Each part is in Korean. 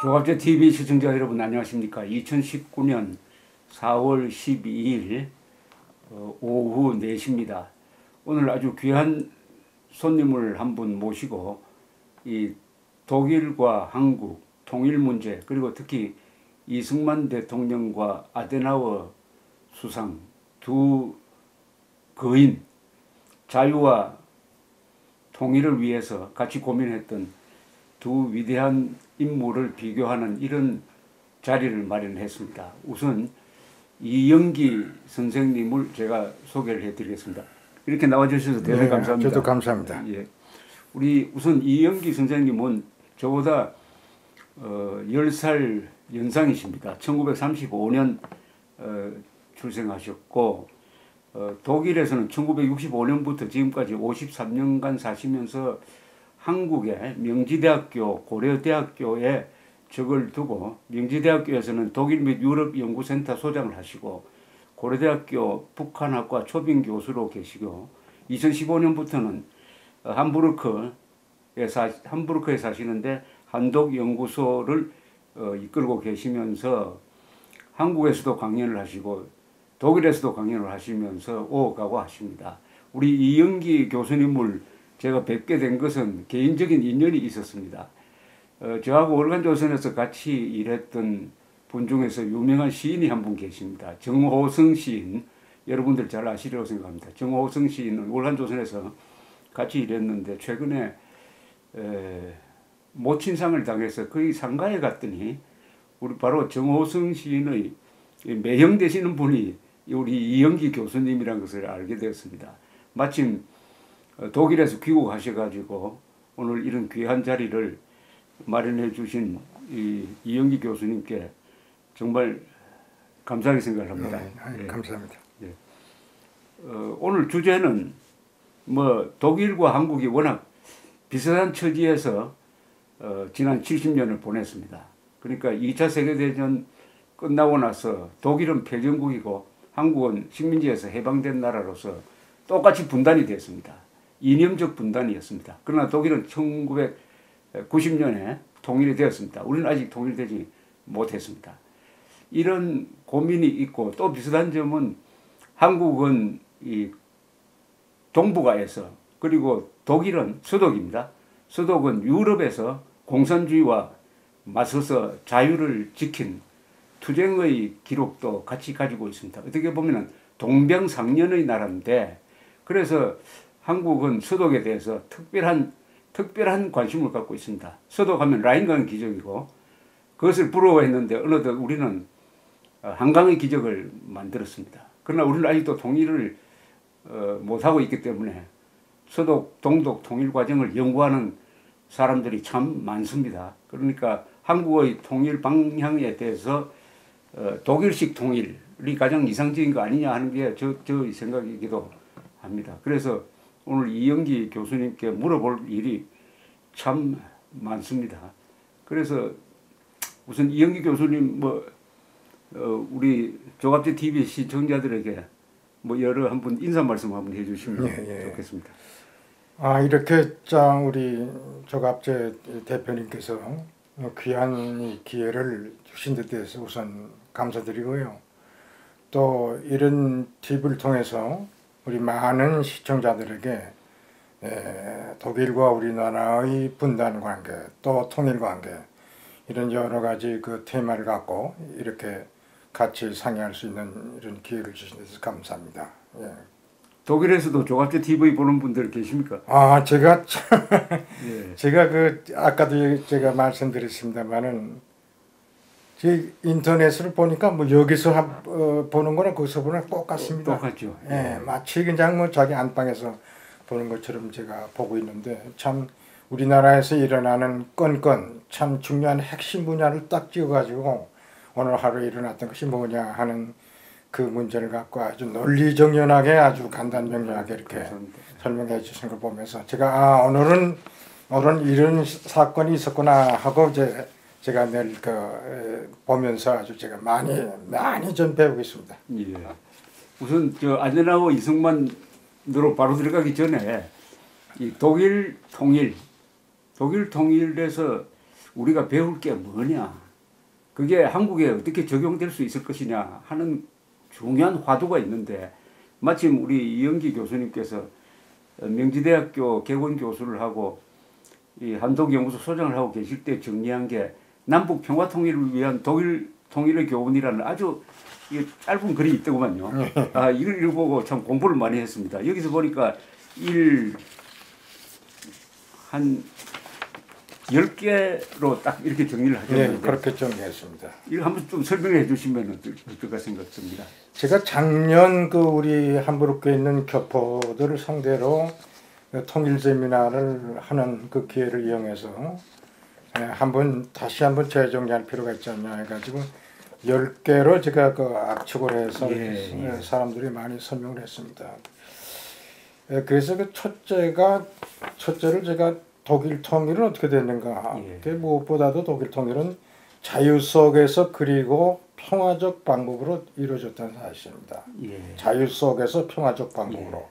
조갑제 TV 시청자 여러분 안녕하십니까. 2019년 4월 12일 오후 4시입니다. 오늘 아주 귀한 손님을 한 분 모시고 이 독일과 한국 통일 문제, 그리고 특히 이승만 대통령과 아데나워 수상 두 거인, 자유와 통일을 위해서 같이 고민했던 두 위대한 인물을 비교하는 이런 자리를 마련했습니다. 우선 이영기 선생님을 제가 소개를 해드리겠습니다. 이렇게 나와주셔서 대단히 감사합니다. 저도 감사합니다. 예. 우리 우선 이영기 선생님은 저보다 10살 연상이십니다. 1935년 출생하셨고 독일에서는 1965년부터 지금까지 53년간 사시면서 한국의 명지대학교, 고려대학교에 적을 두고 명지대학교에서는 독일 및 유럽 연구센터 소장을 하시고 고려대학교 북한학과 초빙 교수로 계시고 2015년부터는 함부르크에 사시는데 한독연구소를 이끌고 계시면서 한국에서도 강연을 하시고 독일에서도 강연을 하시면서 오가고 하십니다. 우리 이영기 교수님을 제가 뵙게 된 것은 개인적인 인연이 있었습니다. 저하고 월간조선에서 같이 일했던 분 중에서 유명한 시인이 한 분 계십니다. 정호성 시인, 여러분들 잘 아시리라고 생각합니다. 정호성 시인은 월간조선에서 같이 일했는데 최근에 모친상을 당해서 거의 상가에 갔더니 우리 바로 정호성 시인의 매형 되시는 분이 우리 이영기 교수님이라는 것을 알게 되었습니다. 마침 독일에서 귀국하셔가지고 오늘 이런 귀한 자리를 마련해 주신 이영기 교수님께 정말 감사하게 생각합니다. 네, 감사합니다. 네. 오늘 주제는 독일과 한국이 워낙 비슷한 처지에서 지난 70년을 보냈습니다. 그러니까 2차 세계대전 끝나고 나서 독일은 패전국이고 한국은 식민지에서 해방된 나라로서 똑같이 분단이 됐습니다. 이념적 분단이었습니다. 그러나 독일은 1990년에 통일이 되었습니다. 우리는 아직 통일되지 못했습니다. 이런 고민이 있고 또 비슷한 점은 한국은 이 동북아에서, 그리고 독일은 서독입니다. 서독은 유럽에서 공산주의와 맞서서 자유를 지킨 투쟁의 기록도 같이 가지고 있습니다. 어떻게 보면 동병상련의 나라인데, 그래서 한국은 서독에 대해서 특별한 관심을 갖고 있습니다. 서독하면 라인강 기적이고 그것을 부러워했는데 어느덧 우리는 한강의 기적을 만들었습니다. 그러나 우리는 아직도 통일을 못하고 있기 때문에 서독, 동독 통일 과정을 연구하는 사람들이 참 많습니다. 그러니까 한국의 통일 방향에 대해서 독일식 통일이 가장 이상적인 거 아니냐 하는 게 저의 생각이기도 합니다. 그래서 오늘 이영기 교수님께 물어볼 일이 참 많습니다. 그래서 우선 이영기 교수님 우리 조갑제 TV 시청자들에게 여러 한번 인사 말씀 한번 해주시면 좋겠습니다. 이렇게 우리 조갑제 대표님께서 귀한 기회를 주신 데 대해서 우선 감사드리고요. 또 이런 TV를 통해서 우리 많은 시청자들에게 독일과 우리나라의 분단 관계, 또 통일 관계, 이런 여러 가지 그 테마를 갖고 이렇게 같이 상의할 수 있는 이런 기회를 주신 데서 감사합니다. 예. 독일에서도 조갑제 TV 보는 분들 계십니까? 제가 예. 제가 아까도 제가 말씀드렸습니다만은 제 인터넷으로 보니까 여기서 보는 거나 거기서 보는 거나 똑같습니다. 똑같죠. 예, 마치 그냥 자기 안방에서 보는 것처럼 제가 보고 있는데, 참 우리나라에서 일어나는 건건 참 중요한 핵심 분야를 딱 찍어가지고 오늘 하루에 일어났던 것이 뭐냐 하는 그 문제를 갖고 아주 논리정연하게 아주 간단명료하게 이렇게 감사합니다. 설명해 주신 걸 보면서 제가 오늘은 이런 사건이 있었구나 하고 제가 내일 보면서 아주 제가 많이 좀 배우고 있습니다. 예. 우선 아데나워 이승만으로 바로 들어가기 전에 이 독일 통일에서 우리가 배울 게 뭐냐, 그게 한국에 어떻게 적용될 수 있을 것이냐 하는 중요한 화두가 있는데, 마침 우리 이영기 교수님께서 명지대학교 개원 교수를 하고 이 한독연구소 소장을 하고 계실 때 정리한 게 남북 평화 통일을 위한 독일 통일의 교훈이라는 아주 짧은 글이 있더구만요. 아, 이걸 읽어보고 참 공부를 많이 했습니다. 여기서 보니까 한 10개로 딱 이렇게 정리를 하셨는데, 네, 그렇게 정리했습니다. 이거 한번 좀 설명해 주시면 어떨까 생각됩니다. 제가 작년 그 우리 함부르크에 있는 교포들을 상대로 통일 세미나를 하는 그 기회를 이용해서 다시 한번 재정리할 필요가 있지 않냐 해가지고 10개로 제가 그 압축을 해서 사람들이 많이 설명을 했습니다. 그래서 그 첫째를 제가 독일 통일은 어떻게 됐는가. 무엇보다도 독일 통일은 자유 속에서 그리고 평화적 방법으로 이루어졌다는 사실입니다. 자유 속에서 평화적 방법으로.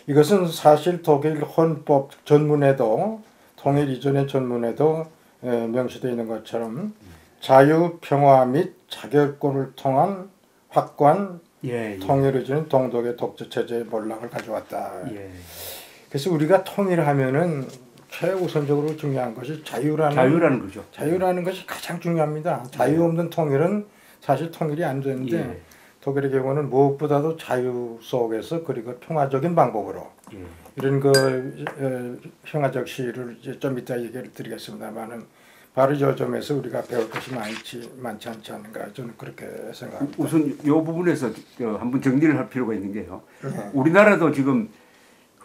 이것은 사실 독일 헌법 전문에도, 통일 이전의 전문에도 명시되어 있는 것처럼 자유, 평화 및 자결권을 통한 확고한 통일을 주는 동독의 독재체제의 몰락을 가져왔다. 그래서 우리가 통일하면은 최우선적으로 중요한 것이 자유라는 거죠. 자유라는 것이 가장 중요합니다. 자유 없는 통일은 사실 통일이 안 되는데 독일의 경우는 무엇보다도 자유 속에서 그리고 평화적인 방법으로 이런 그 평화적 시를 이제 좀 이따 얘기를 드리겠습니다만은 바로 이 점에서 우리가 배울 것이 많지 않지 않은가 저는 그렇게 생각합니다. 우선 이 부분에서 한번 정리를 할 필요가 있는 게요. 우리나라도 지금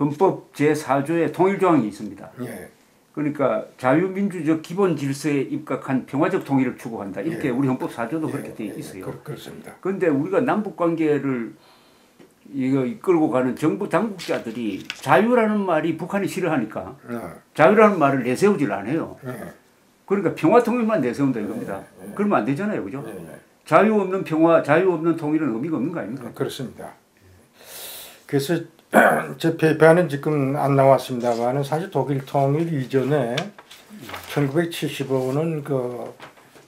헌법 제4조에 통일조항이 있습니다. 그러니까 자유민주적 기본 질서에 입각한 평화적 통일을 추구한다. 이렇게 우리 헌법 4조도 그렇게 되어 있어요. 그렇습니다. 그런데 우리가 남북 관계를 이끌고 가는 정부 당국자들이 자유라는 말이 북한이 싫어하니까 자유라는 말을 내세우질 않아요. 그러니까 평화 통일만 내세운다 이겁니다. 그러면 안 되잖아요, 그죠? 자유 없는 평화, 자유 없는 통일은 의미가 없는 거 아닙니까? 그렇습니다. 그래서 제 페이퍼는 지금 안 나왔습니다만은 사실 독일 통일 이전에 1975년 그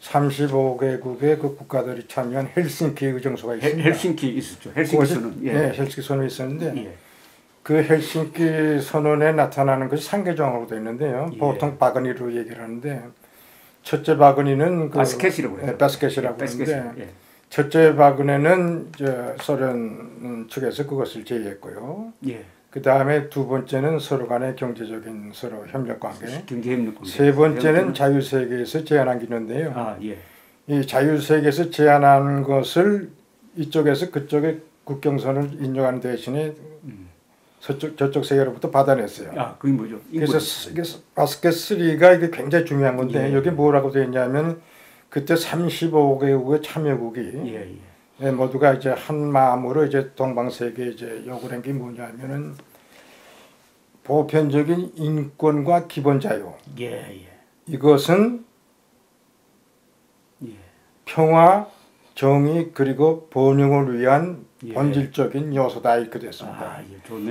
35개국의 그 국가들이 참여한 헬싱키 의정서가 있습니다. 헬싱키 있었죠. 헬싱키 선언. 헬싱키 선언이 있었는데 그 헬싱키 선언에 나타나는 것이 3개 조항으로 되어 있는데요. 보통 바그니로 얘기를 하는데 첫째 바그니는 그 바스켓이라고 그래요. 바스켓이라고 하는데 첫째 바그네는 소련 측에서 그것을 제의했고요. 그 다음에 두 번째는 서로 간의 경제적인 서로 협력 관계. 세 번째는 자유세계에서 제안한 기는데요. 이 자유세계에서 제안한 것을 이쪽에서 그쪽의 국경선을 인정하는 대신에 저쪽 세계로부터 받아냈어요. 그게 뭐죠? 그래서 바스켓 3가 이게 굉장히 중요한 건데 여기 뭐라고 되어 있냐면 그때 35개국의 참여국이 모두가 이제 한 마음으로 이제 동방세계에 이제 요구한 게 뭐냐면은 보편적인 인권과 기본 자유. 이것은 평화, 정의 그리고 번영을 위한 본질적인 요소다 이렇게 됐습니다.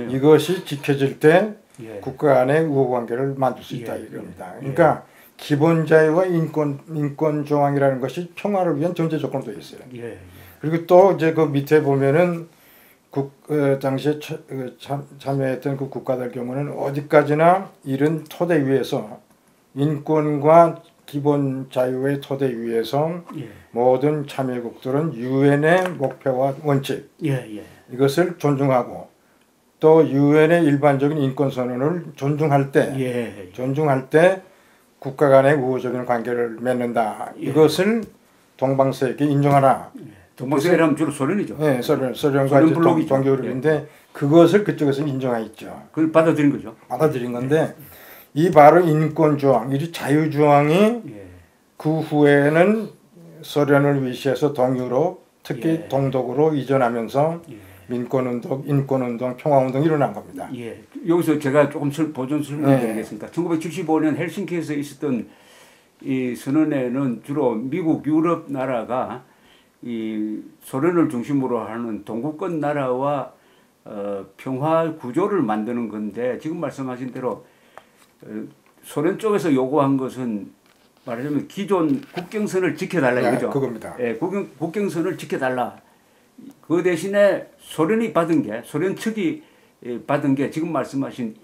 이것이 지켜질 때 국가 간의 우호 관계를 만들 수 있다 이겁니다. 그러니까 기본 자유와 인권 조항이라는 것이 평화를 위한 전제 조건으로 되어 있어요. 그리고 또 이제 그 밑에 보면은 당시에 참여했던 그 국가들 경우는 어디까지나 이런 토대 위에서 인권과 기본 자유의 토대 위에서 모든 참여국들은 유엔의 목표와 원칙 이것을 존중하고 또 유엔의 일반적인 인권 선언을 존중할 때 국가 간의 우호적인 관계를 맺는다. 이것을 동방세계에 인정하라. 동방세계라면 주로 소련이죠. 네, 소련과 동교그룹인데 그것을 그쪽에서 인정했죠. 그걸 받아들인 거죠. 받아들인 건데 이 바로 인권 조항, 이 자유 조항이 그 후에는 소련을 위시해서 동유로 특히 동독으로 이전하면서 민권운동, 인권운동, 평화운동이 일어난 겁니다. 여기서 제가 조금 보존 설명드리겠습니다. 1975년 헬싱키에서 있었던 이 선언에는 주로 미국, 유럽 나라가 이 소련을 중심으로 하는 동구권 나라와 평화 구조를 만드는 건데 지금 말씀하신 대로 소련 쪽에서 요구한 것은 말하자면 기존 국경선을 지켜달라 네, 이거죠. 그겁니다. 예, 국경선을 지켜달라. 그 대신에 소련이 받은 게 소련 측이 받은 게 지금 말씀하신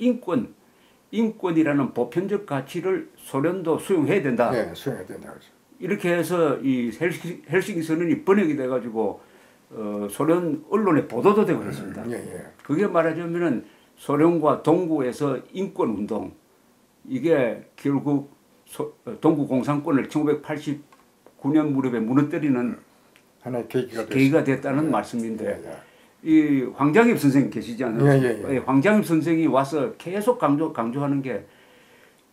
인권이라는 보편적 가치를 소련도 수용해야 된다. 네, 수용해야 된다. 이렇게 해서 이 헬싱키 선언이 번역이 돼가지고 소련 언론에 보도도 되고 그랬습니다. 예, 예. 그게 말하자면은 소련과 동구에서 인권 운동 이게 결국 동구 공산권을 1989년 무렵에 무너뜨리는 하나의 계기가 됐다는 말씀인데 예, 예. 이 황장엽 선생 계시지 않나요? 예, 예, 예. 황장엽 선생이 와서 계속 강조하는 게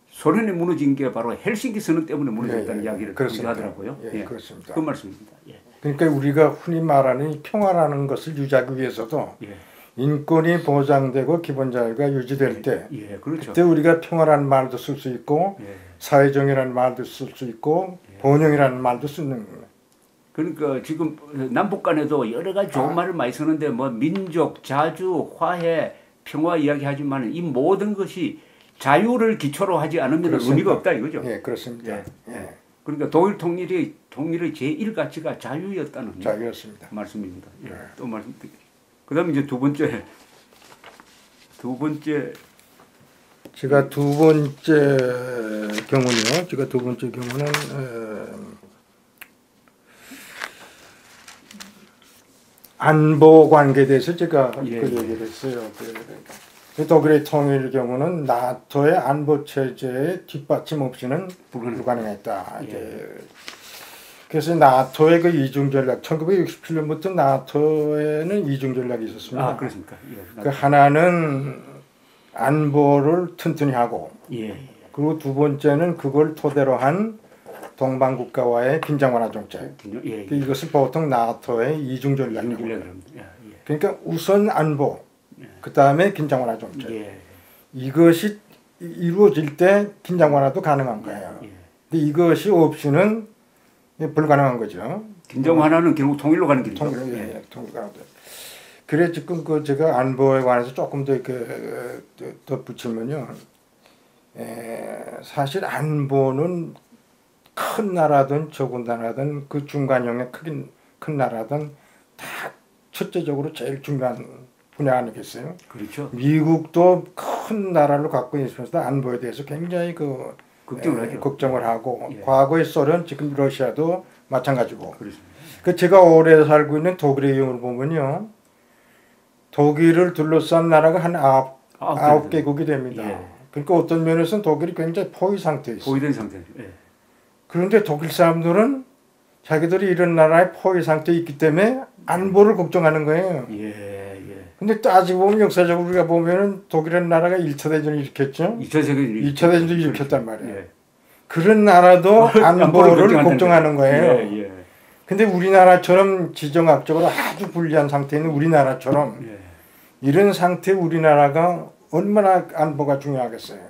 소련이 무너진 게 바로 헬싱키 선언 때문에 무너졌다는 이야기를 하더라고요. 예, 그렇습니다. 그 말씀입니다. 예. 그러니까 우리가 흔히 말하는 이 평화라는 것을 유지하기 위해서도 예. 인권이 보장되고 기본 자유가 유지될 때 예, 그렇죠. 그때 우리가 평화라는 말도 쓸 수 있고 예. 사회정의라는 말도 쓸 수 있고 번영이라는 말도 쓰는 거예요. 그러니까 지금 남북 간에도 여러 가지 좋은 말을 많이 쓰는데 뭐 민족, 자주, 화해, 평화 이야기하지만 이 모든 것이 자유를 기초로 하지 않으면 그렇습니다. 의미가 없다 이거죠. 예, 그렇습니다. 예. 예. 그러니까 독일 통일의 제1가치가 자유였다는 자유였습니다. 말씀입니다. 예. 네. 또 말씀드릴게요. 그다음에 이제 두 번째 제가 두 번째 경우는요. 제가 두 번째 경우는 안보 관계에 대해서 제가 예, 그 얘기를 했어요. 그 독일의 통일 경우는 나토의 안보 체제의 뒷받침 없이는 불가능했다. 예. 그래서 나토의 그 이중 전략, 1967년부터 나토에는 이중 전략이 있었습니다. 아, 그렇습니까? 예. 그 하나는 안보를 튼튼히 하고, 예. 그리고 두 번째는 그걸 토대로 한 동방 국가와의 긴장 완화 정책. 예. 이것을 보통 나토의 이중 전략이라고 합니다. 예. 그러니까 우선 안보, 그 다음에 긴장 완화 정책. 예. 이것이 이루어질 때 긴장 완화도 가능한 거예요. 예. 근데 이것이 없이는 불가능한 거죠. 긴장 완화는 결국 통일로 가는 길이죠. 통일 가는 거. 그래 지금 그 제가 안보에 관해서 조금 더 덧붙이면요. 사실 안보는 큰 나라든 적은 나라든 그 중간형의 큰 나라든 다 첫째적으로 제일 중요한 분야 아니겠어요? 그렇죠. 미국도 큰 나라를 갖고 있으면서 안보에 대해서 굉장히 걱정을 하고 예. 과거의 소련 지금 러시아도 마찬가지고. 그렇습니다. 그 제가 오래 살고 있는 독일의 경우를 보면요. 독일을 둘러싼 나라가 한 아홉 개국이 됩니다. 예. 그러니까 어떤 면에서는 독일이 굉장히 포위 상태에 있어요. 포위된 상태죠. 예. 그런데 독일 사람들은 자기들이 이런 나라의 포위 상태에 있기 때문에 안보를 걱정하는 거예요. 예. 근데 따지고 보면 역사적으로 우리가 보면은 독일이라는 나라가 1차 대전을 일으켰죠. 2차 대전도 일으켰단 말이에요. 예. 그런 나라도 안보를 걱정하는 거예요. 예. 근데 우리나라처럼 지정학적으로 아주 불리한 상태에 있는 우리나라처럼 예. 이런 상태 우리나라가 얼마나 안보가 중요하겠어요.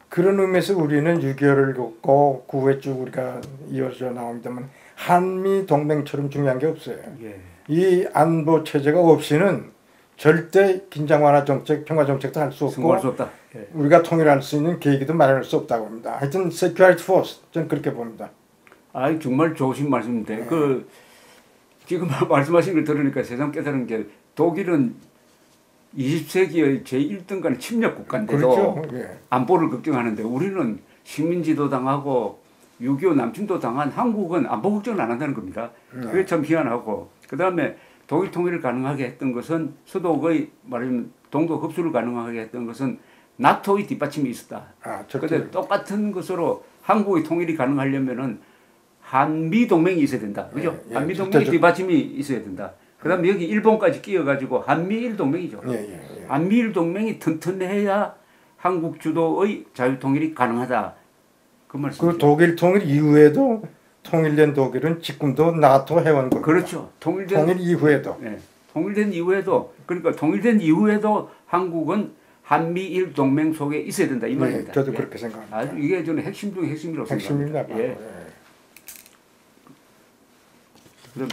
그런 의미에서 우리는 6.25를 겪고 그 후에 쭉 우리가 이어져 나옵니다만 한미 동맹처럼 중요한 게 없어요. 예. 이 안보 체제가 없이는 절대 긴장 완화 정책, 평화 정책도 할 수 없고 성공할 수 없다. 예. 우리가 통일할 수 있는 계기도 마련할 수 없다고 합니다. 하여튼 security force 저는 그렇게 봅니다. 아, 정말 좋으신 말씀인데 그 지금 말씀하신 걸 들으니까 세상 깨달은 게 독일은 20세기의 제1등간 침략 국가인데도 그렇죠. 예. 안보를 걱정하는데 우리는 식민지도 당하고 6.25 남침도 당한 한국은 안보 걱정을 안 한다는 겁니다. 그게 참 희한하고 그 다음에 독일 통일을 가능하게 했던 것은 서독의 말하자면 동독 흡수를 가능하게 했던 것은 나토의 뒷받침이 있었다. 그런데 똑같은 것으로 한국의 통일이 가능하려면은 한미 동맹이 있어야 된다. 그죠? 예, 한미 동맹이 뒷받침이 있어야 된다. 그다음에 여기 일본까지 끼어가지고 한미일 동맹이죠. 한미일 동맹이 튼튼해야 한국 주도의 자유통일이 가능하다. 그 말씀이죠. 그 독일 통일 이후에도 통일된 독일은 지금도 나토 회원국. 그렇죠. 통일 이후에도. 네. 통일된 이후에도 그러니까 통일된 이후에도 한국은 한미일 동맹 속에 있어야 된다 이 말입니다. 저도 그렇게 생각합니다. 아주 이게 저는 핵심 중에 핵심이라고 생각합니다. 핵심입니다. 예.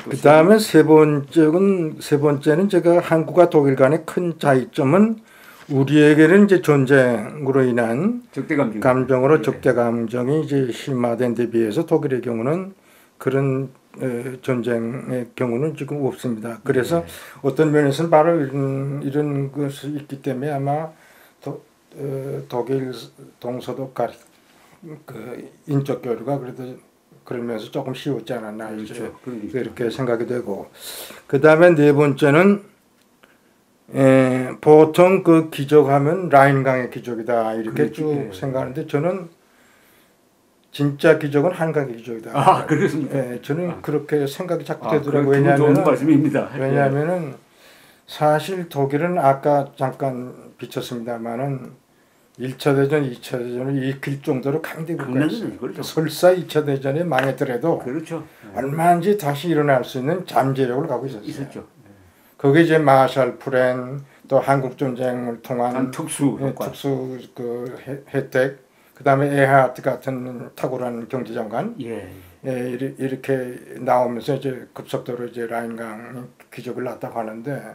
그 다음에 세 번째는 제가 한국과 독일 간의 큰 차이점은 우리에게는 이제 전쟁으로 인한 적대감정. 감정으로 예. 적대 감정이 이제 심화된 데 비해서 독일의 경우는 그런 전쟁의 경우는 지금 없습니다. 그래서 어떤 면에서는 바로 이런 것이 있기 때문에 아마 독일 동서독 그 인적 교류가 그래도 그러면서 조금 쉬웠지 않았나 그렇죠. 이렇게 생각이 되고, 그 다음에 네 번째는 보통 그 기적하면 라인강의 기적이다 이렇게 그렇지. 쭉 예. 생각하는데 저는 진짜 기적은 한강의 기적이다. 아, 그렇습니까? 예, 저는 그렇게 생각이 자꾸 아, 되더라고요. 좋은 왜냐하면 말씀입니다. 왜냐하면은 사실 독일은 아까 잠깐 비쳤습니다만은 1차 대전, 2차 대전을 일으킬 정도로 강대국가였어요. 그렇죠. 설사 2차 대전에 망했더라도 그렇죠. 얼마든지 다시 일어날 수 있는 잠재력을 갖고 있었어요. 있었죠. 거기에 이제 마샬 플랜, 또 한국 전쟁을 통한 특수 효과. 특수 그 혜택, 그다음에 에하트 같은 탁월한 경제장관, 예. 이렇게 나오면서 이제 급속도로 이제 라인강 기적을 낳았다고 하는데,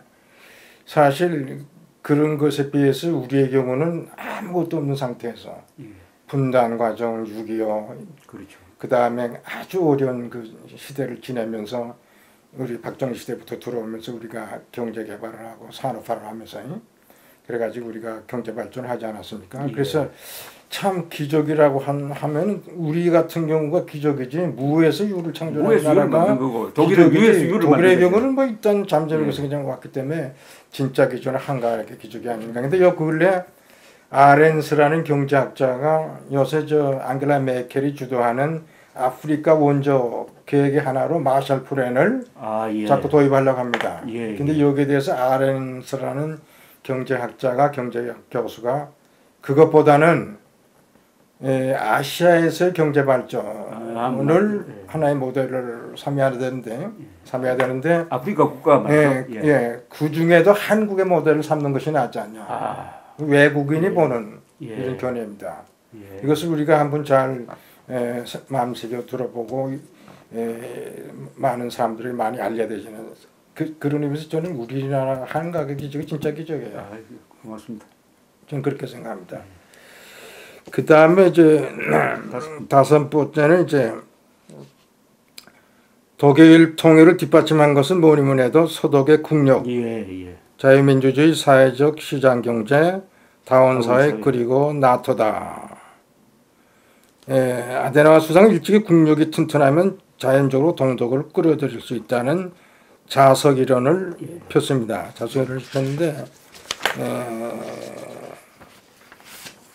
사실 그런 것에 비해서 우리의 경우는 아무것도 없는 상태에서 예. 분단 과정 6.25, 그렇죠. 그 다음에 아주 어려운 그 시대를 지내면서 우리 박정희 시대부터 들어오면서 우리가 경제 개발을 하고 산업화를 하면서 그래가지고 우리가 경제 발전을 하지 않았습니까? 예. 그래서 참 기적이라고 하면 우리 같은 경우가 기적이지 무에서 유를 창조한 무에서 유를 만든 나라가 거고 독일은 유에서 유를 독일의 만든 경우는 뭐 일단 잠재력에서 예. 그냥 왔기 때문에 진짜 기적은 한가하게 기적이 아닌가. 근데 요 근래 아렌스라는 경제학자가 요새 저 앙겔라 메켈이 주도하는 아프리카 원조 계획의 하나로 마샬 플랜을 예. 자꾸 도입하려고 합니다. 예. 근데 여기에 대해서 아렌스라는 경제학자가 경제학 교수가 그것보다는 아시아에서의 경제 발전을 하나의 모델을 삼아야 되는데 아프리카 국가 말이죠. 그 중에도 한국의 모델을 삼는 것이 낫지 않냐. 외국인이 보는 이런 견해입니다. 이것을 우리가 한번 잘 마음새겨 들어보고 많은 사람들이 많이 알려야 되지는 그런 의미에서 저는 우리나라 한국의 기적이 진짜 기적이에요. 고맙습니다. 저는 그렇게 생각합니다. 그 다음에 이제 다섯 번째는 이제 독일 통일을 뒷받침한 것은 뭐니 해도 서독의 국력, 자유민주주의, 사회적 시장경제, 다원사회 그리고 나토다. 아데나와 수상은 일찍이 국력이 튼튼하면 자연적으로 동독을 끌어들일 수 있다는 자석 이론을 폈습니다. 자석 이론을 폈는데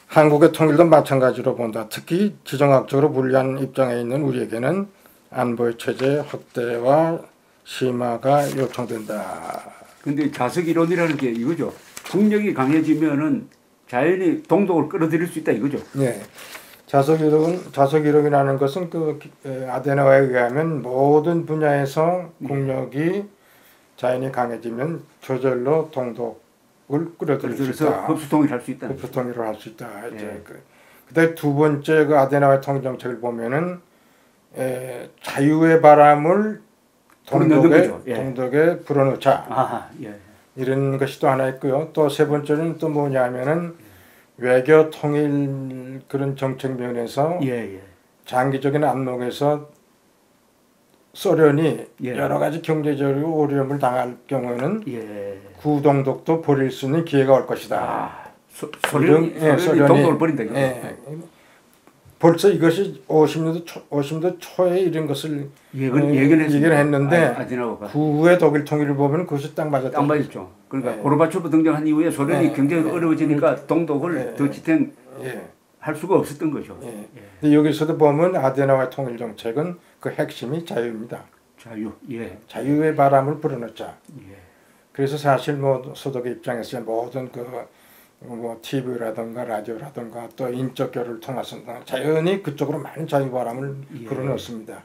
한국의 통일도 마찬가지로 본다. 특히 지정학적으로 불리한 입장에 있는 우리에게는 안보의 체제 확대와 심화가 요청된다. 근데 자석 이론이라는 게 이거죠. 국력이 강해지면은 자연히 동독을 끌어들일 수 있다 이거죠. 네. 자석 이론이라는 것은 그 아데나와에 의하면 모든 분야에서 국력이 자연히 강해지면 저절로 동독을 끌어들일 수 있다. 흡수통일을 할 수 있다. 흡수통일을 할 수 있다. 그다음 두 번째 그 아데나와의 통일 정책을 보면은 자유의 바람을 동독에 불어넣자. 이런 것이 또 하나 있고요. 또 세 번째는 또 뭐냐면은 외교 통일 그런 정책 면에서 장기적인 안목에서 소련이 여러 가지 경제적으로 어려움을 당할 경우에는 구동독도 버릴 수 있는 기회가 올 것이다. 소련이 동독을 버린다. 벌써 이것이 50년도 초에 이런 것을 예견했는데 그 후에 독일 통일을 보면 그것이 딱 맞았다. 딱 맞았죠. 그러니까 고르바초프 등장한 이후에 소련이 경제가 어려워지니까 동독을 더 지탱할 수가 없었던 거죠. 근데 여기서도 보면 아데나와의 통일 정책은 그 핵심이 자유입니다. 자유의 바람을 불어넣자. 그래서 사실 뭐 소독의 입장에서 모든 뭐 TV라든가 라디오라든가 또 인적 교류를 통해서 자연히 그쪽으로 많은 자유 바람을 불어넣습니다.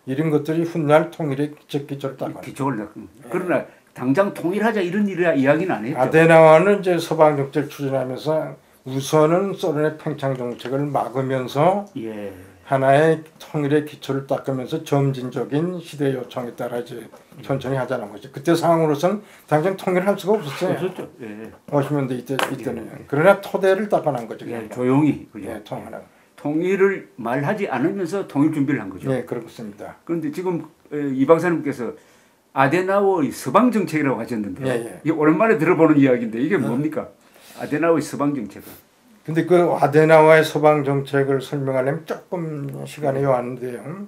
이런 것들이 훗날 통일의 기초를 닦아요. 그러나 당장 통일하자 이런 이야기는 안 했죠. 아데나와는 이제 서방 정책을 추진하면서 우선은 소련의 팽창 정책을 막으면서 하나의 통일의 기초를 닦으면서 점진적인 시대 요청에 따라 이제 천천히 하자는 거죠. 그때 상황으로서는 당장 통일할 수가 없었어요. 없었죠. 예. 50년대 이때는. 그러나 토대를 닦아낸 거죠. 예, 조용히 그죠. 예, 통일하고. 통일을 말하지 않으면서 통일 준비를 한 거죠. 예, 그렇습니다. 그런데 지금 이 박사님께서 아데나우어의 서방 정책이라고 하셨는데 예, 예. 이게 오랜만에 들어보는 이야기인데 이게 뭡니까? 아데나우어의 서방 정책은. 근데 그 아데나우어의 서방 정책을 설명하려면 조금 시간이 요한데요.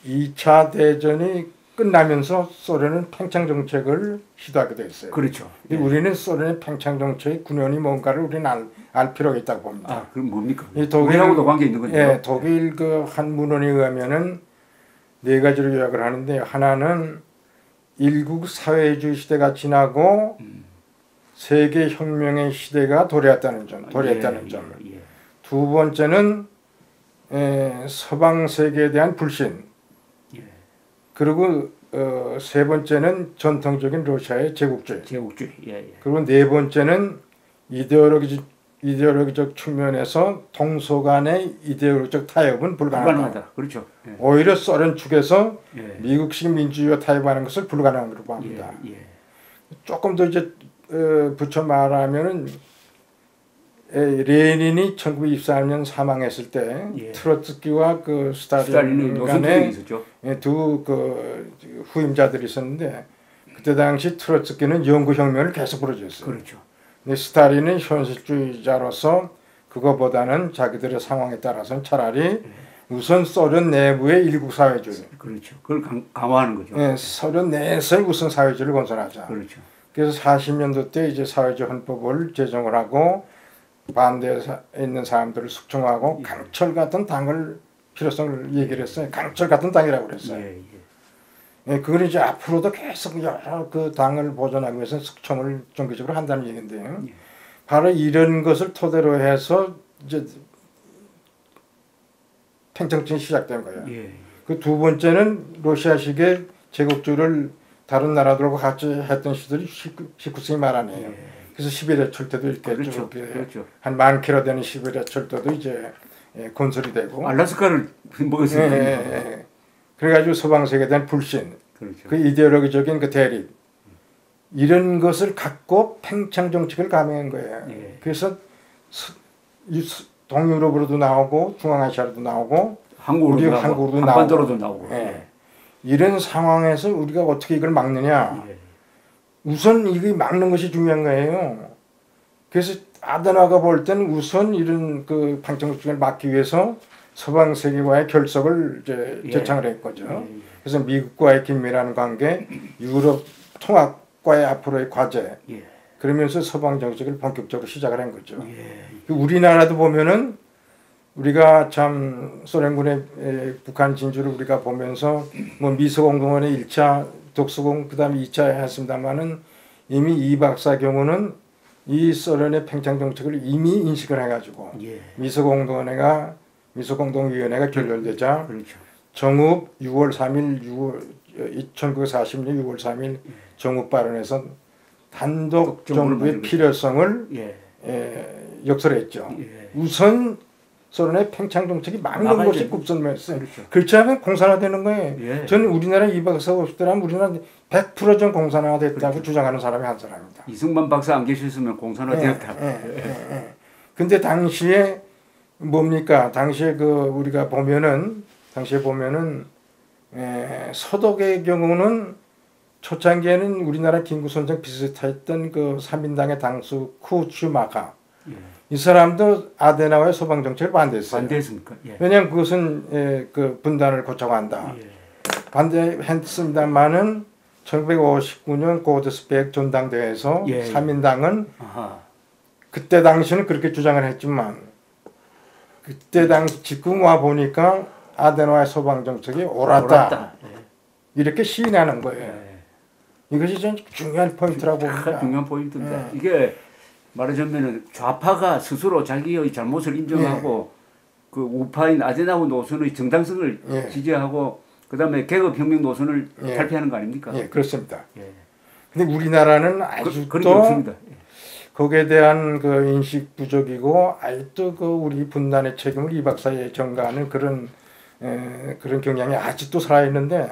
2차 대전이 끝나면서 소련은 팽창 정책을 시도하게 됐어요. 그렇죠. 예. 우리는 소련의 팽창 정책의 군원이 뭔가를 우리는 알 필요가 있다고 봅니다. 아, 그럼 뭡니까? 독일하고도 관계 있는 거죠? 예, 독일 그 한 문헌에 의하면은 네 가지로 요약을 하는데 하나는 일국 사회주의 시대가 지나고 세계 혁명의 시대가 도래했다는 점. 예. 두 번째는 서방 세계에 대한 불신. 예. 그리고 세 번째는 전통적인 러시아의 제국주의. 예. 그리고 네 번째는 이데올로기적 측면에서 동서 간의 이데올로기적 타협은 불가능하다. 그렇죠. 예. 오히려 소련 측에서 예. 미국식 민주주의와 타협하는 것을 불가능한 것으로 봅니다. 예. 조금 더 이제 붙여 말하면은 레닌이 1924년 사망했을 때 예. 트로츠키와 그 스탈린 간에 두 그 후임자들이 있었는데 그때 당시 트로츠키는 영구혁명을 계속 부르짖었어요. 그렇죠. 근데 스탈린은 현실주의자로서 그거보다는 자기들의 상황에 따라서는 차라리 우선 소련 내부의 일국 사회주의. 그렇죠. 그걸 강화하는 거죠. 예, 소련 내에서 우선 사회주의를 건설하자. 그렇죠. 그래서 40년도 때 이제 사회주의 헌법을 제정을 하고 반대에 있는 사람들을 숙청하고 강철 같은 당을 필요성을 얘기를 했어요. 강철 같은 당이라고 그랬어요. 예, 그걸 이제 앞으로도 계속 여러 그 당을 보존하기 위해서 숙청을 정기적으로 한다는 얘기인데요. 바로 이런 것을 토대로 해서 이제 팽창점이 시작된 거예요. 그 두 번째는 러시아식의 제국주의를 다른 나라들하고 같이 했던 시절이 19세기 말 아니에요. 그래서 시베리아 철도도 이렇게 그렇죠. 한 10,000km 되는 시베리아 철도도 이제 건설이 되고 알라스카를 먹었으니까. 그래가지고 서방 세계에 대한 불신, 그렇죠. 그 이데올로기적인 그 대립 이런 것을 갖고 팽창 정책을 감행한 거예요. 그래서 동유럽으로도 나오고 중앙아시아로도 나오고 한국으로도 한반도로도 나오고. 이런 상황에서 우리가 어떻게 이걸 막느냐. 우선 이게 막는 것이 중요한 거예요. 그래서 아데나우어가 볼 때는 우선 이런 그 팽창 정책을 막기 위해서 서방 세계와의 결석을 이제 제창을 했거죠. 그래서 미국과의 긴밀한 관계, 유럽 통합과의 앞으로의 과제, 그러면서 서방 정책을 본격적으로 시작을 한 거죠. 우리나라도 보면은 우리가 참 소련군의 북한 진주를 우리가 보면서 뭐 미소공동원의 1차 독수공 그다음에 2차 했습니다만은 이미 이 박사 경우는 이 소련의 팽창 정책을 이미 인식을 해가지고 미소공동위원회가 결렬되자 정읍 6월 3일 1940년 6월 3일 정읍 발언에서 단독 정부의 필요성을 역설했죠. 우선 소련의 팽창 정책이 막는 것이 급선무였어요. 그렇지 않으면 공산화되는 거예요. 저는 우리나라 이 박사가 없더라면 우리나라 100% 공산화됐다고 주장하는 사람이 한 사람입니다. 이승만 박사 안 계셨으면 공산화되었다. 근데 당시에 뭡니까? 당시에 그 우리가 보면은 서독의 경우는 초창기에는 우리나라 김구선장 비슷했던 그 3인당의 당수 쿠츠마카 이 사람도 아데나우어의 서방 정책을 반대했어요. 반대했습니까? 왜냐하면 그것은 그 분단을 고쳐고 한다. 반대했습니다만은 1959년 고드스백 전당대회에서 3인당은 그때 당시는 그렇게 주장을 했지만 그때 당시 지금 와 보니까 아데나우어의 서방 정책이 옳았다. 이렇게 시인하는 거예요. 이것이 좀 중요한 포인트라고 봅니다. 중요한 포인트입니다. 이게 말하자면은 좌파가 스스로 자기의 잘못을 인정하고 그 우파인 아데나우어 노선의 정당성을 지지하고 그다음에 계급혁명 노선을 탈피하는 거 아닙니까? 그렇습니다. 근데 우리나라는 아직도 그런 게 없습니다. 거기에 대한 그 인식 부족이고 아직도 그 우리 분단의 책임을 이 박사에 전가하는 그런 경향이 아직도 살아있는데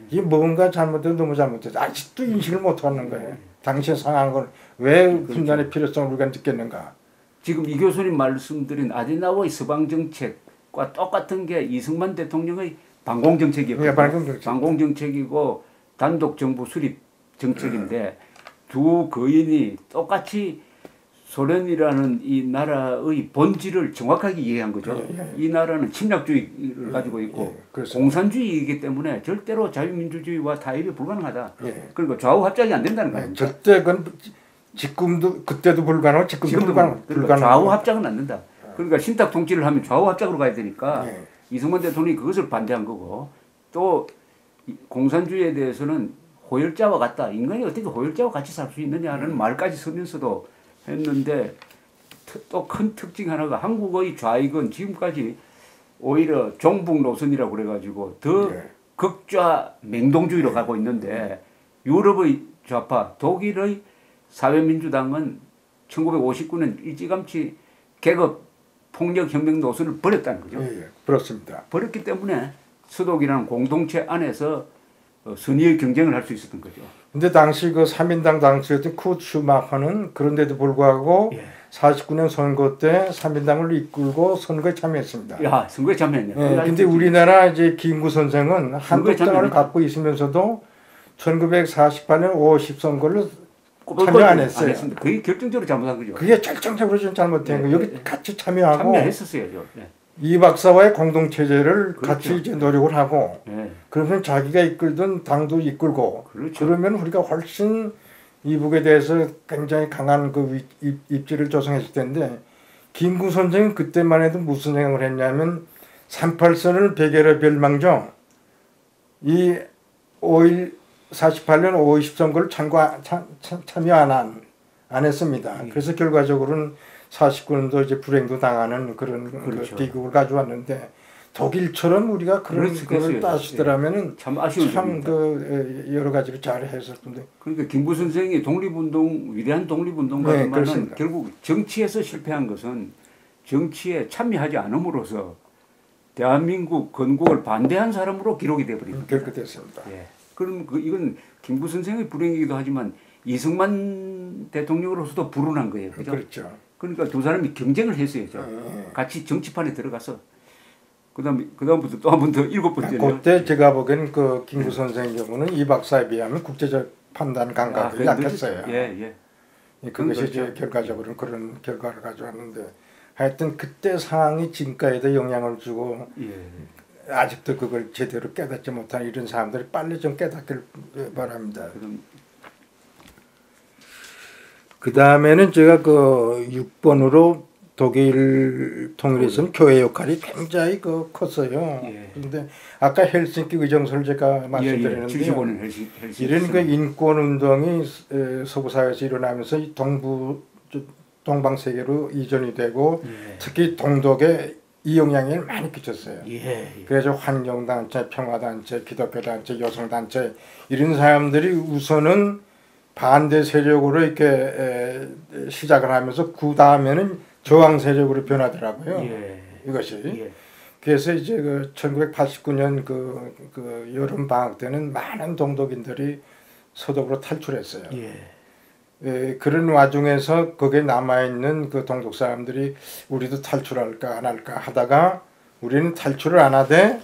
이게 뭔가 잘못돼도 너무 잘못돼서 아직도 인식을 못하는 거예요. 당시의 상황을 왜 분단의 필요성을 우리가 느꼈는가. 지금 이 교수님 말씀드린 아데나우어의 서방 정책과 똑같은 게 이승만 대통령의 반공 정책이었거든요. 예, 반공 정책. 반공 정책이고 단독 정부 수립 정책인데 두 거인이 똑같이 소련이라는 이 나라의 본질을 정확하게 이해한 거죠. 이 나라는 침략주의를 가지고 있고 공산주의이기 때문에 절대로 자유민주주의와 타협이 불가능하다. 그러니까 좌우 합작이 안 된다는 거예요. 절대 그건 지금도 그때도 불가능하고 지금도 불가능하고 좌우 합작은 안 된다. 그러니까 신탁 통치를 하면 좌우 합작으로 가야 되니까 이승만 대통령이 그것을 반대한 거고 또 공산주의에 대해서는 호열자와 같다. 인간이 어떻게 호열자와 같이 살 수 있느냐는 말까지 쓰면서도 했는데 또 큰 특징 하나가 한국의 좌익은 지금까지 오히려 종북 노선이라고 그래가지고 더 극좌 맹동주의로 가고 있는데 유럽의 좌파 독일의 사회민주당은 1959년 일찌감치 계급 폭력혁명 노선을 버렸다는 거죠. 그렇습니다. 버렸기 때문에 서독이라는 공동체 안에서 선의의 경쟁을 할 수 있었던 거죠. 근데 당시 그 3인당 당수였던 쿠트 슈마커는 그런데도 불구하고 49년 선거 때 3인당을 이끌고 선거에 참여했습니다. 야, 선거에 참여했네. 근데 우리나라 이제 김구 선생은 한국당을 갖고 있으면서도 1948년 50선거를 참여 안 했어요. 그게 결정적으로 잘못한 거죠. 그게 결정적으로 좀 잘못된 거예요. 여기 같이 참여하고 참여했었어야죠. 이 박사와의 공동체제를 같이 이제 노력을 하고 그러면 자기가 이끌던 당도 이끌고 그러면 우리가 훨씬 이북에 대해서 굉장히 강한 그 입지를 조성했을 텐데 김구 선생은 그때만 해도 무슨 생각을 했냐면 38선을 백여러 멸망정 이 48년 5.20 선거를 참여 안 했습니다. 그래서 결과적으로는 49년도 이제 불행도 당하는 그런 그 비극을 가져왔는데 독일처럼 우리가 그런 걸 따시더라면은 참 그 여러 가지로 잘 했을 텐데. 그러니까 김구 선생이 독립운동 위대한 독립운동가지만은 결국 정치에서 실패한 것은 정치에 참여하지 않음으로써 대한민국 건국을 반대한 사람으로 기록이 되어버립니다. 그렇게 됐습니다. 그럼 이건 김구 선생의 불행이기도 하지만 이승만 대통령으로서도 불운한 거예요. 그죠? 그렇죠. 그러니까 두 사람이 경쟁을 했어야죠. 같이 정치판에 들어가서. 그다음부터 또 한 번 더 7번째네요. 그때 제가 보기에는 그 김구 선생의 경우는 이 박사에 비하면 국제적 판단 감각이 약했어요. 그것이 이제 결과적으로는 그런 결과를 가져왔는데 하여튼 그때 상황이 지금까지도 영향을 주고 아직도 그걸 제대로 깨닫지 못한 이런 사람들이 빨리 좀 깨닫길 바랍니다. 그 다음에는 제가 그 6번으로 독일 통일에서는 교회 역할이 굉장히 컸어요. 그런데 아까 헬싱키 의정서를 제가 말씀드렸는데 이런 그 인권 운동이 서구 사회에서 일어나면서 동방 세계로 이전이 되고 특히 동독에 이 영향을 많이 끼쳤어요. 그래서 환경단체, 평화단체, 기독교단체, 여성단체 이런 사람들이 우선은 반대 세력으로 이렇게 시작을 하면서 그 다음에는 저항 세력으로 변하더라고요. 이것이. 그래서 이제 그 1989년 그 여름 방학 때는 많은 동독인들이 서독으로 탈출했어요. 그런 와중에서 거기에 남아있는 그 동독 사람들이 우리도 탈출할까 안 할까 하다가 우리는 탈출을 안 하되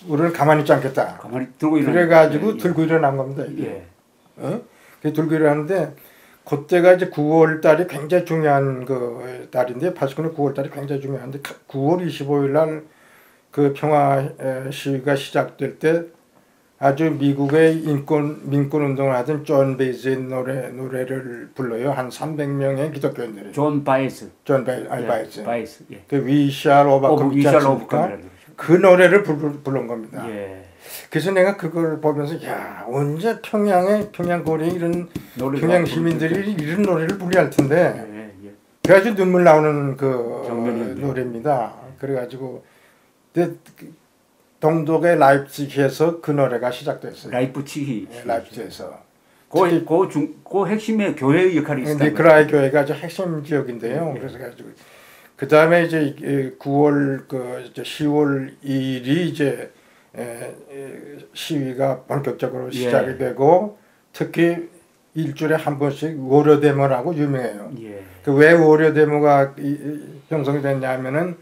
우리는 가만히 있지 않겠다. 그래가지고 들고 일어난 겁니다. 들고 일어났는데 그때가 이제 9월 달이 굉장히 중요한 그 달인데 89년 9월 달이 굉장히 중요한데 9월 25일 날 그 평화 시위가 시작될 때 아주 미국의 민권 운동을 하던 존 베이즈의 노래를 불러요. 한 300명의 기독교인들이. 존 바이스. 바이스. 그 We Shall Overcome 있지 않습니까? 그 노래를 부른 겁니다. 그래서 내가 그걸 보면서 야 언제 평양 거리에 이런 평양 시민들이 이런 노래를 불러야 할 텐데 그래가지고 눈물 나오는 그 노래입니다. 그래가지고 동독의 라이프치히에서 그 노래가 시작됐어요. 라이프치히. 라이프치히에서 그 핵심의 교회의 역할이 있습니다. 니크라이 교회가 아주 핵심 지역인데요. 그래서 가지고 그 다음에 이제 9월 이제 10월 2일이 이제 시위가 본격적으로 시작이 되고 특히 일주일에 한 번씩 월요 데모라고 유명해요. 왜 월요 데모가 형성이 됐냐면은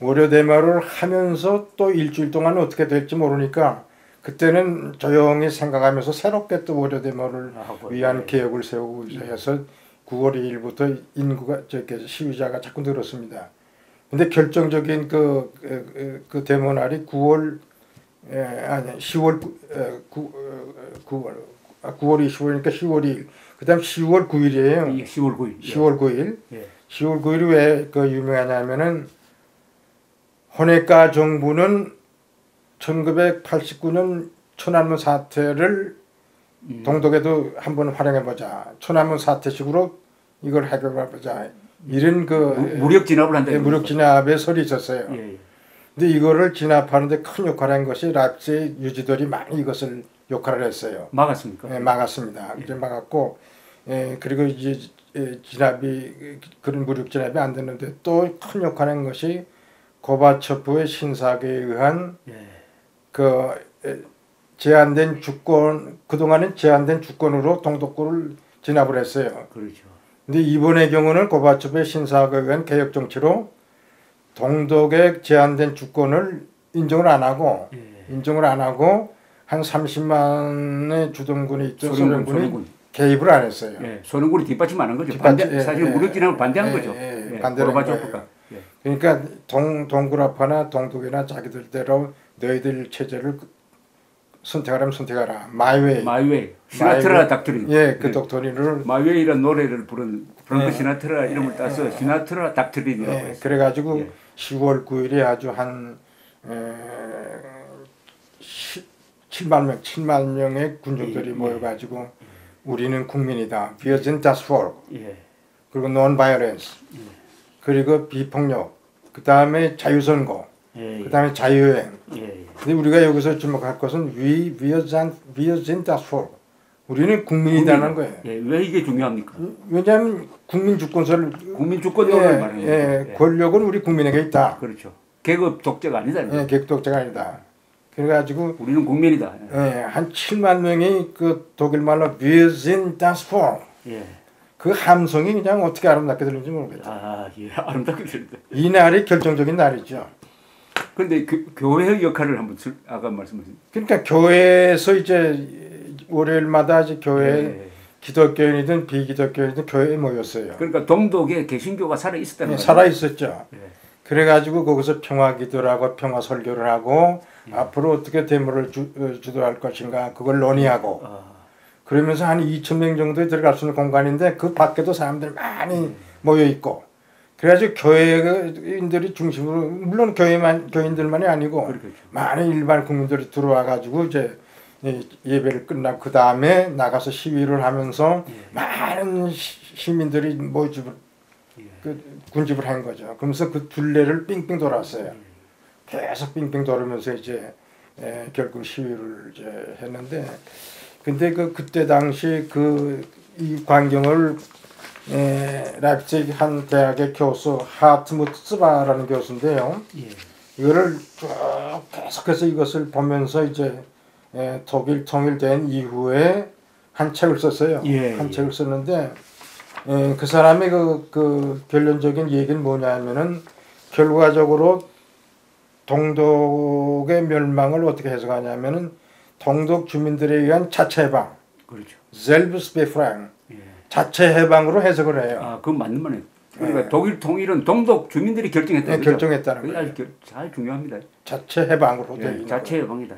월요 데모를 하면서 또 일주일 동안 어떻게 될지 모르니까 그때는 조용히 생각하면서 새롭게 또 월요 데모를 위한 계획을 세우고 해서 9월 2일부터 인구가 시위자가 자꾸 늘었습니다. 근데 결정적인 그 데모 날이 10월 25일이니까 10월 2일. 그다음 10월 9일이에요. 10월 9일. 10월 9일. 10월 9일이 왜 유명하냐면은 호네카 정부는 1989년 천안문 사태를 동독에도 한번 활용해보자. 천안문 사태식으로 이걸 해결해보자. 이런 무력 진압을 한다. 무력 진압의 설이 있었어요. 근데 이거를 진압하는데 큰 역할을 한 것이 랍스의 유지들이 많이 이것을 역할을 했어요. 막았습니까? 네, 막았습니다. 이제 막았고, 그리고 이제 진압이 그런 무력 진압이 안 됐는데 또 큰 역할을 한 것이 고바초프의 신사에 의한 제한된 주권, 그동안은 제한된 주권으로 동독구를 진압을 했어요. 그렇죠. 근데 이번의 경우는 고바초프의 신사에 의한 개혁 정치로 동독의 제한된 주권을 인정을 안 하고 한 30만의 주둔군이 있던 소련군이 개입을 안 했어요. 소련군이 뒷받침 안 한 거죠. 사실 무력 진압을 반대한 거죠. 고바초프가. 그러니까 동구라파나 동독이나 자기들대로 너희들 체제를 선택하라면 선택하라. 마이웨이. 시나트라 닥트린. 그 독트린을 마이웨이라는 노래를 부른 프랑크 시나트라 이름을 따서 시나트라 닥트린이라고 했어요. 그래가지고 10월 9일에 아주 한 7만 명의 군중들이 모여가지고 우리는 국민이다. Wir sind das Volk. 그리고 Non-Violence. 그리고 비폭력. 그 다음에 자유선거. 그 다음에 자유여행. 근데 우리가 여기서 주목할 것은 Wir sind das Volk. 우리는 국민이다는 거예요. 왜 이게 중요합니까? 왜냐하면 국민 주권을 말해요. 권력은 우리 국민에게 있다. 그렇죠. 계급 독재가 아니다. 계급 독재가 아니다. 그래가지고 우리는 국민이다. 한 7만 명이 그 독일말로 Wir sind das Volk. 그 함성이 그냥 어떻게 아름답게 들리는지 모르겠다. 아름답게 들린다. 이 날이 결정적인 날이죠. 그런데 교회의 역할을 한번 아까 말씀하신. 그러니까 교회에서 이제 월요일마다 이제 교회 기독교인이든 비기독교인이든 교회에 모였어요. 그러니까 동독에 개신교가 살아 있었다는 거죠. 살아 있었죠. 그래가지고 거기서 평화 기도를 하고 평화 설교를 하고 앞으로 어떻게 데모를 주도할 것인가 그걸 논의하고 그러면서 한 2,000명 정도에 들어갈 수 있는 공간인데 그 밖에도 사람들이 많이 모여 있고 그래가지고 교회인들이 중심으로 물론 교인들만이 아니고 그렇겠죠. 많은 일반 국민들이 들어와 가지고 이제 예배를 끝나고 그 다음에 나가서 시위를 하면서 많은 시민들이 모집을 군집을 한 거죠. 그러면서 그 둘레를 삥삥 돌았어요. 계속 삥삥 돌으면서 이제 결국 시위를 이제 했는데 근데 그때 당시 이 광경을 라이프치히 한 대학의 교수 하트무트 스바라는 교수인데요. 이거를 쭉 계속해서 이것을 보면서 이제 독일 통일된 이후에 한 책을 썼어요. 한 책을 썼는데 그 사람의 그 결론적인 얘기는 뭐냐면은 결과적으로 동독의 멸망을 어떻게 해석하냐면은 동독 주민들에 의한 자체 해방, 그렇죠. Selbstbefreiung, 자체 해방으로 해석을 해요. 그건 맞는 말이에요. 그러니까 독일 통일은 동독 주민들이 결정했다. 결정했다는 거예요. 아주 잘 중요합니다. 자체 해방으로 돼 자체 해방이다.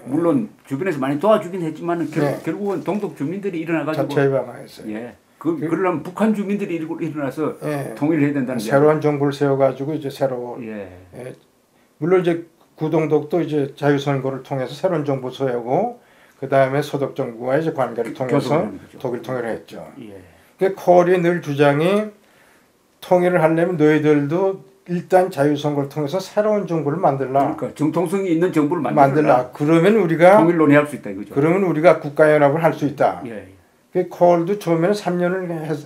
물론 주변에서 많이 도와주긴 했지만 결국은 동독 주민들이 일어나가지고 자체 해방했어요. 그러려면 북한 주민들이 일어나서 통일을 해야 된다는 새로운 정부를 세워가지고 이제 새로 물론 이제 구동독도 이제 자유선거를 통해서 새로운 정부 세우고 그 다음에 소독 정부와 이제 관계를 통해서 독일 통일을 했죠. 그 콜이 늘 주장이 통일을 하려면 너희들도 일단 자유선거를 통해서 새로운 정부를 만들라. 그러니까 정통성이 있는 정부를 만들라. 그러면 우리가 통일 논의할 수 있다 이거죠. 그러면 우리가 국가연합을 할 수 있다. 예, 예. 그 콜도 처음에는 3년을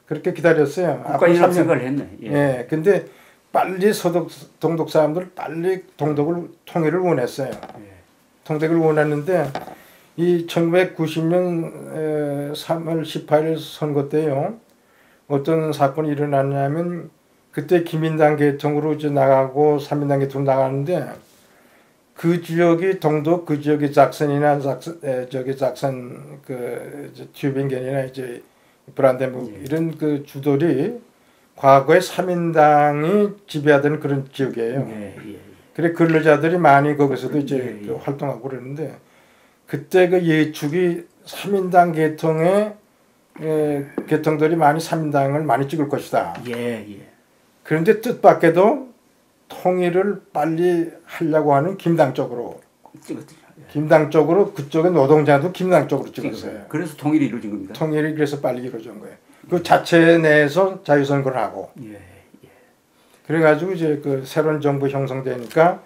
그렇게 기다렸어요. 국가연합 생각을 했네. 예. 예. 근데 빨리 동독 사람들 빨리 동독을 통일을 원했어요. 예. 통독을 원했는데 이 1990년 3월 18일 선거 때요. 어떤 사건이 일어났냐면 그때 기민당 계통으로 이제 나가고 3민당 계통으로 나가는데 그 지역이 동독 그 지역이 잭슨이나 잭슨 그 튜빙겐이나 이제 브란덴부르크 이런 그 주들이 과거에 3인당이 지배하던 그런 지역이에요. 예, 예. 그래 근로자들이 많이 거기서도 이제 그 활동하고 그러는데 그때 그 예측이 3인당 계통의 계통들이 많이 3인당을 많이 찍을 것이다. 예, 예. 그런데 뜻밖에도 통일을 빨리 하려고 하는 김당 쪽으로 찍었죠. 예. 김당 쪽으로 그쪽의 노동자도 김당 쪽으로 찍었어요. 그래서 통일이 이루어진 겁니다. 통일이 그래서 빨리 이루어진 거예요. 그 자체 내에서 자유선거를 하고 예, 예. 그래가지고 이제 그 새로운 정부 형성되니까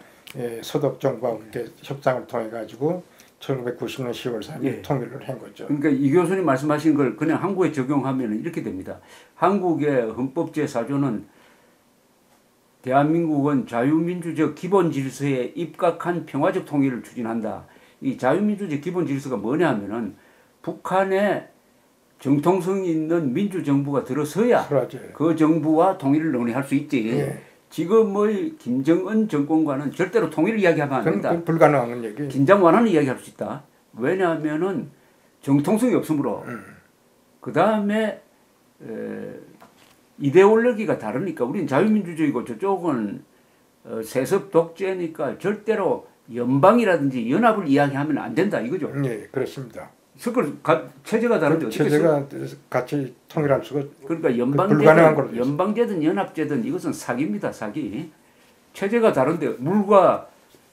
서독 정부하고 이렇게 협상을 통해 가지고 1990년 10월 4일 예. 통일을 한 거죠. 그러니까 이 교수님 말씀하신 걸 그냥 한국에 적용하면 이렇게 됩니다. 한국의 헌법 제4조는 대한민국은 자유민주적 기본 질서에 입각한 평화적 통일을 추진한다. 이 자유민주적 기본 질서가 뭐냐 하면은 북한에 정통성이 있는 민주정부가 들어서야 그러죠. 그 정부와 통일을 논의할 수 있지. 예. 지금의 김정은 정권과는 절대로 통일을 이야기하면 안 된다. 그건 불가능한 얘기. 긴장 완화는 이야기할 수 있다. 왜냐하면은 정통성이 없으므로. 그 다음에 이데올로기가 다르니까 우리는 자유민주주의고 저쪽은 세습 독재니까 절대로 연방이라든지 연합을 이야기하면 안 된다 이거죠. 예, 그렇습니다. 체제가 다른데 어떻게 체제가 같이 통일할 수가 그러니까 불가능한 걸로 연방제든 연합제든 이것은 사기입니다. 사기. 체제가 다른데 물과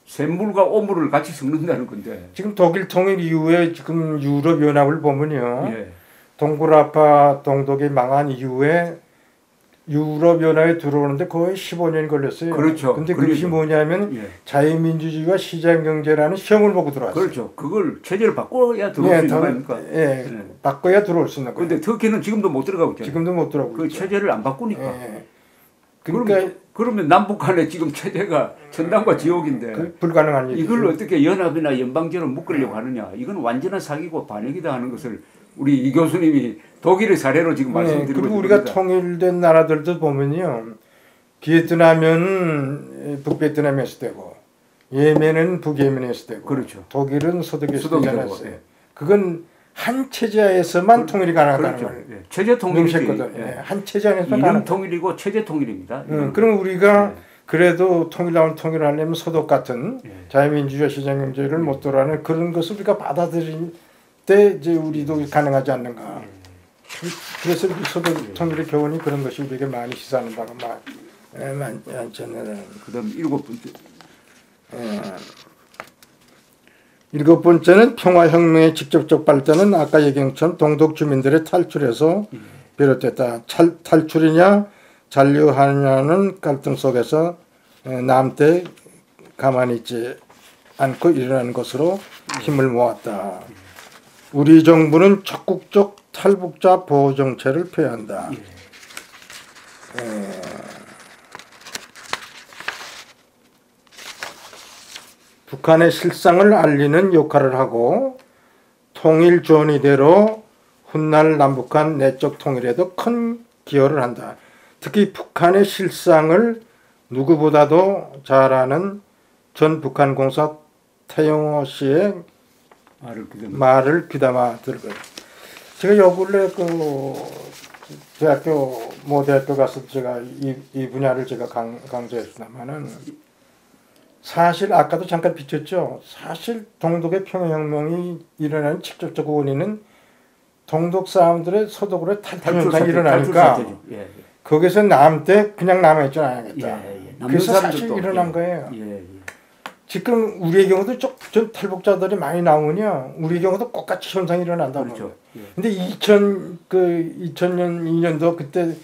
샘물과 오물을 같이 섞는다는 건데. 지금 독일 통일 이후에 지금 유럽 연합을 보면요. 예. 동구라파 동독이 망한 이후에 유럽 연합에 들어오는데 거의 15년이 걸렸어요. 그렇죠. 근데 그것이 뭐냐면 예. 자유민주주의와 시장경제라는 시험을 보고 들어왔어요. 그렇죠. 그걸 체제를 바꿔야 들어올 수 있는 거니까. 예, 바꿔야 들어올 수 있는 거예요. 그런데 터키는 지금도 못 들어가고 있잖아요. 지금도 못 들어가고 그 있죠. 체제를 안 바꾸니까. 예. 그러니까 그러면 남북한의 지금 체제가 천당과 지옥인데 불가능한 얘기죠. 이걸 어떻게 연합이나 연방제로 묶으려고 하느냐. 이건 완전한 사기고 반역이다 하는 것을 우리 이 교수님이 독일의 사례로 지금 말씀드리고 그리고 우리가 통일된 나라들도 보면요. 비에트남은 북베트남에서 되고 예멘은 북예멘에서 되고 그렇죠. 독일은 서독에서 되고, 되잖아요. 예. 그건 한 체제 하에서만 통일이 가능하다는 그렇죠. 거예요. 예. 체제 통일이지. 예. 한 체제 안에서만 이념 가능. 통일이고 체제 통일입니다. 그럼 우리가 그래도 통일을 하려면 서독 같은 예. 자유민주주의 시장경제를 못 돌아가는 그런 것을 우리가 받아들일 때 이제 우리도 가능하지 않는가. 그래서 서독 통일의 교훈이 그런 것이 우리에게 많이 시사하는 바가 많잖아요. 그다음 일곱 번째. 일곱 번째는 평화혁명의 직접적 발전은 아까 얘기한 것처럼 동독 주민들의 탈출에서 비롯됐다. 탈출이냐 잔류하느냐는 갈등 속에서 남때 가만히 있지 않고 일어나는 것으로 힘을 모았다. 우리 정부는 적극적 탈북자 보호 정책을 표현한다. 북한의 실상을 알리는 역할을 하고 통일 전의대로 훗날 남북한 내적 통일에도 큰 기여를 한다. 특히 북한의 실상을 누구보다도 잘 아는 전 북한 공사 태영호 씨의 말을 귀담아 들어요. 제가 요 근래 그 대학교 모 대학교 가서 제가 이 분야를 제가 강조했습니다만은 사실 아까도 잠깐 비쳤죠. 사실 동독의 평화혁명이 일어나는 직접적 원인은 동독 사람들의 서독으로 탈출 현상이 일어나니까 거기서 남때 그냥 남아있지 않겠다. 그래서 사실 일어난 거예요. 지금 우리의 경우도 좀 탈북자들이 많이 나오냐 우리의 경우도 똑같이 현상이 일어난다고. 그렇죠. 근데 2000년 2년도 그때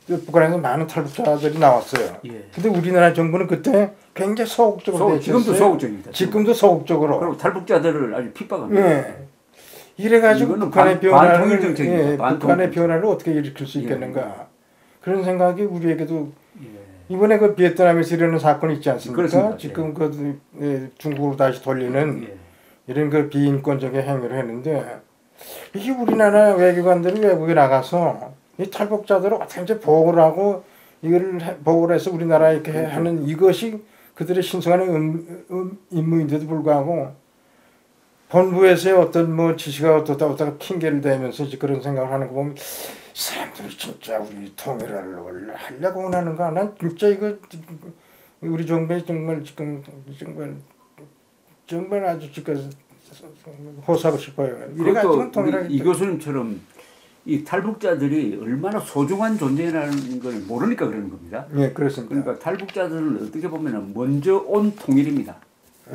북한에서 많은 탈북자들이 나왔어요. 예. 근데 우리나라 정부는 그때 굉장히 소극적으로 지금도 소극적입니다. 지금도 소극적으로. 그리고 탈북자들을 아주 핍박합니다. 예. 이래가지고 이거는 북한의 반통일 변화를 정책입니다. 북한의 변화를 어떻게 일으킬 수 있겠는가 그런 생각이 우리에게도 이번에 그 베트남에서 일어난 사건이 있지 않습니까? 그렇습니다. 지금 그 중국으로 다시 돌리는 이런 그 비인권적인 행위를 했는데 이게 우리나라 외교관들이 외국에 나가서 이 탈북자들을 어떻게 보호를 하고 이거를 보호를 해서 우리나라에 이렇게 하는 이것이 그들의 신성한 임무인데도 불구하고 본부에서의 어떤 뭐 지시가 어떻다 핑계를 대면서 이제 그런 생각을 하는 거 보면 사람들이 진짜 우리 통일을 하려고 원하는가? 난 진짜 이거 우리 정부에 정말 지금 정말 아주 지금 호소하고 싶어요. 이래가지고 이 교수님처럼 이 탈북자들이 얼마나 소중한 존재라는 걸 모르니까 그러는 겁니다. 네, 그렇습니다. 그러니까 탈북자들은 어떻게 보면 먼저 온 통일입니다.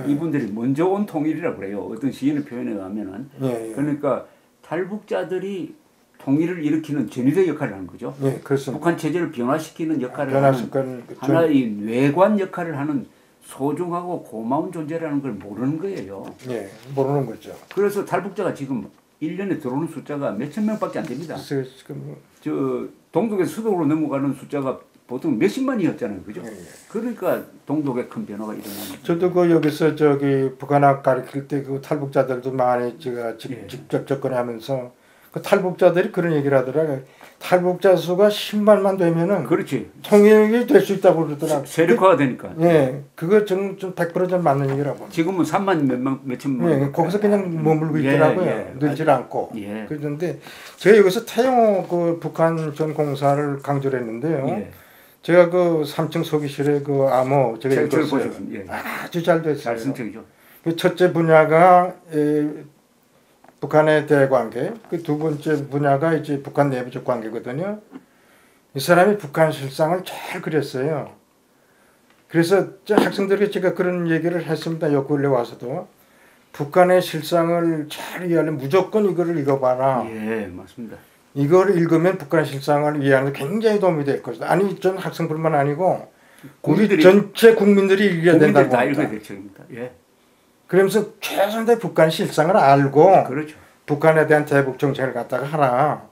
이분들이 먼저 온 통일이라고 그래요. 어떤 시인의 표현에 의하면은. 그러니까 탈북자들이 통일을 일으키는 전위대 역할을 하는 거죠. 네, 그렇습니다. 북한 체제를 변화시키는 역할을 하는 하나의 외관 역할을 하는 소중하고 고마운 존재라는 걸 모르는 거예요. 네, 모르는 거죠. 그래서 탈북자가 지금 1년에 들어오는 숫자가 몇천 명밖에 안 됩니다. 지금 저 동독에서 수도로 넘어가는 숫자가 보통 몇십만이었잖아요, 그죠? 그러니까 동독에 큰 변화가 일어나는. 저도 그 여기서 저기 북한학 가르칠 때 그 탈북자들도 많이 제가 직접 접근하면서 그 탈북자들이 그런 얘기를 하더라고요. 탈북자 수가 10만만 되면은 그렇지. 통일이 될 수 있다고 그러더라고요. 세력화가 되니까. 예, 그거 좀 100% 맞는 얘기라고. 지금은 3만 몇천만. 예, 거기서 그냥 머물고 있더라고요. 늘질 않고. 예. 그런데 제가 여기서 태영호 그 북한 전 공사를 강조를 했는데요. 제가 그 3층 소기실에 그 암호 제가 읽었어요. 아주 잘 됐어요. 잘 쓴 책이죠. 그 첫째 분야가 북한의 대관계, 그 두 번째 분야가 이제 북한 내부적 관계거든요. 이 사람이 북한 실상을 잘 그렸어요. 그래서 학생들에게 제가 그런 얘기를 했습니다. 요 근래 와서도 북한의 실상을 잘 이해하려면 무조건 이거를 읽어봐라. 예, 맞습니다. 이걸 읽으면 북한의 실상을 이해하는 데 굉장히 도움이 될 것이다. 아니 전 학생뿐만 아니고 우리 전체 국민들이 읽어야 된다고 다 읽어야 될 책입니다. 예. 그러면서 최선의 북한 실상을 알고 그렇죠. 북한에 대한 대북 정책을 갖다가 하라.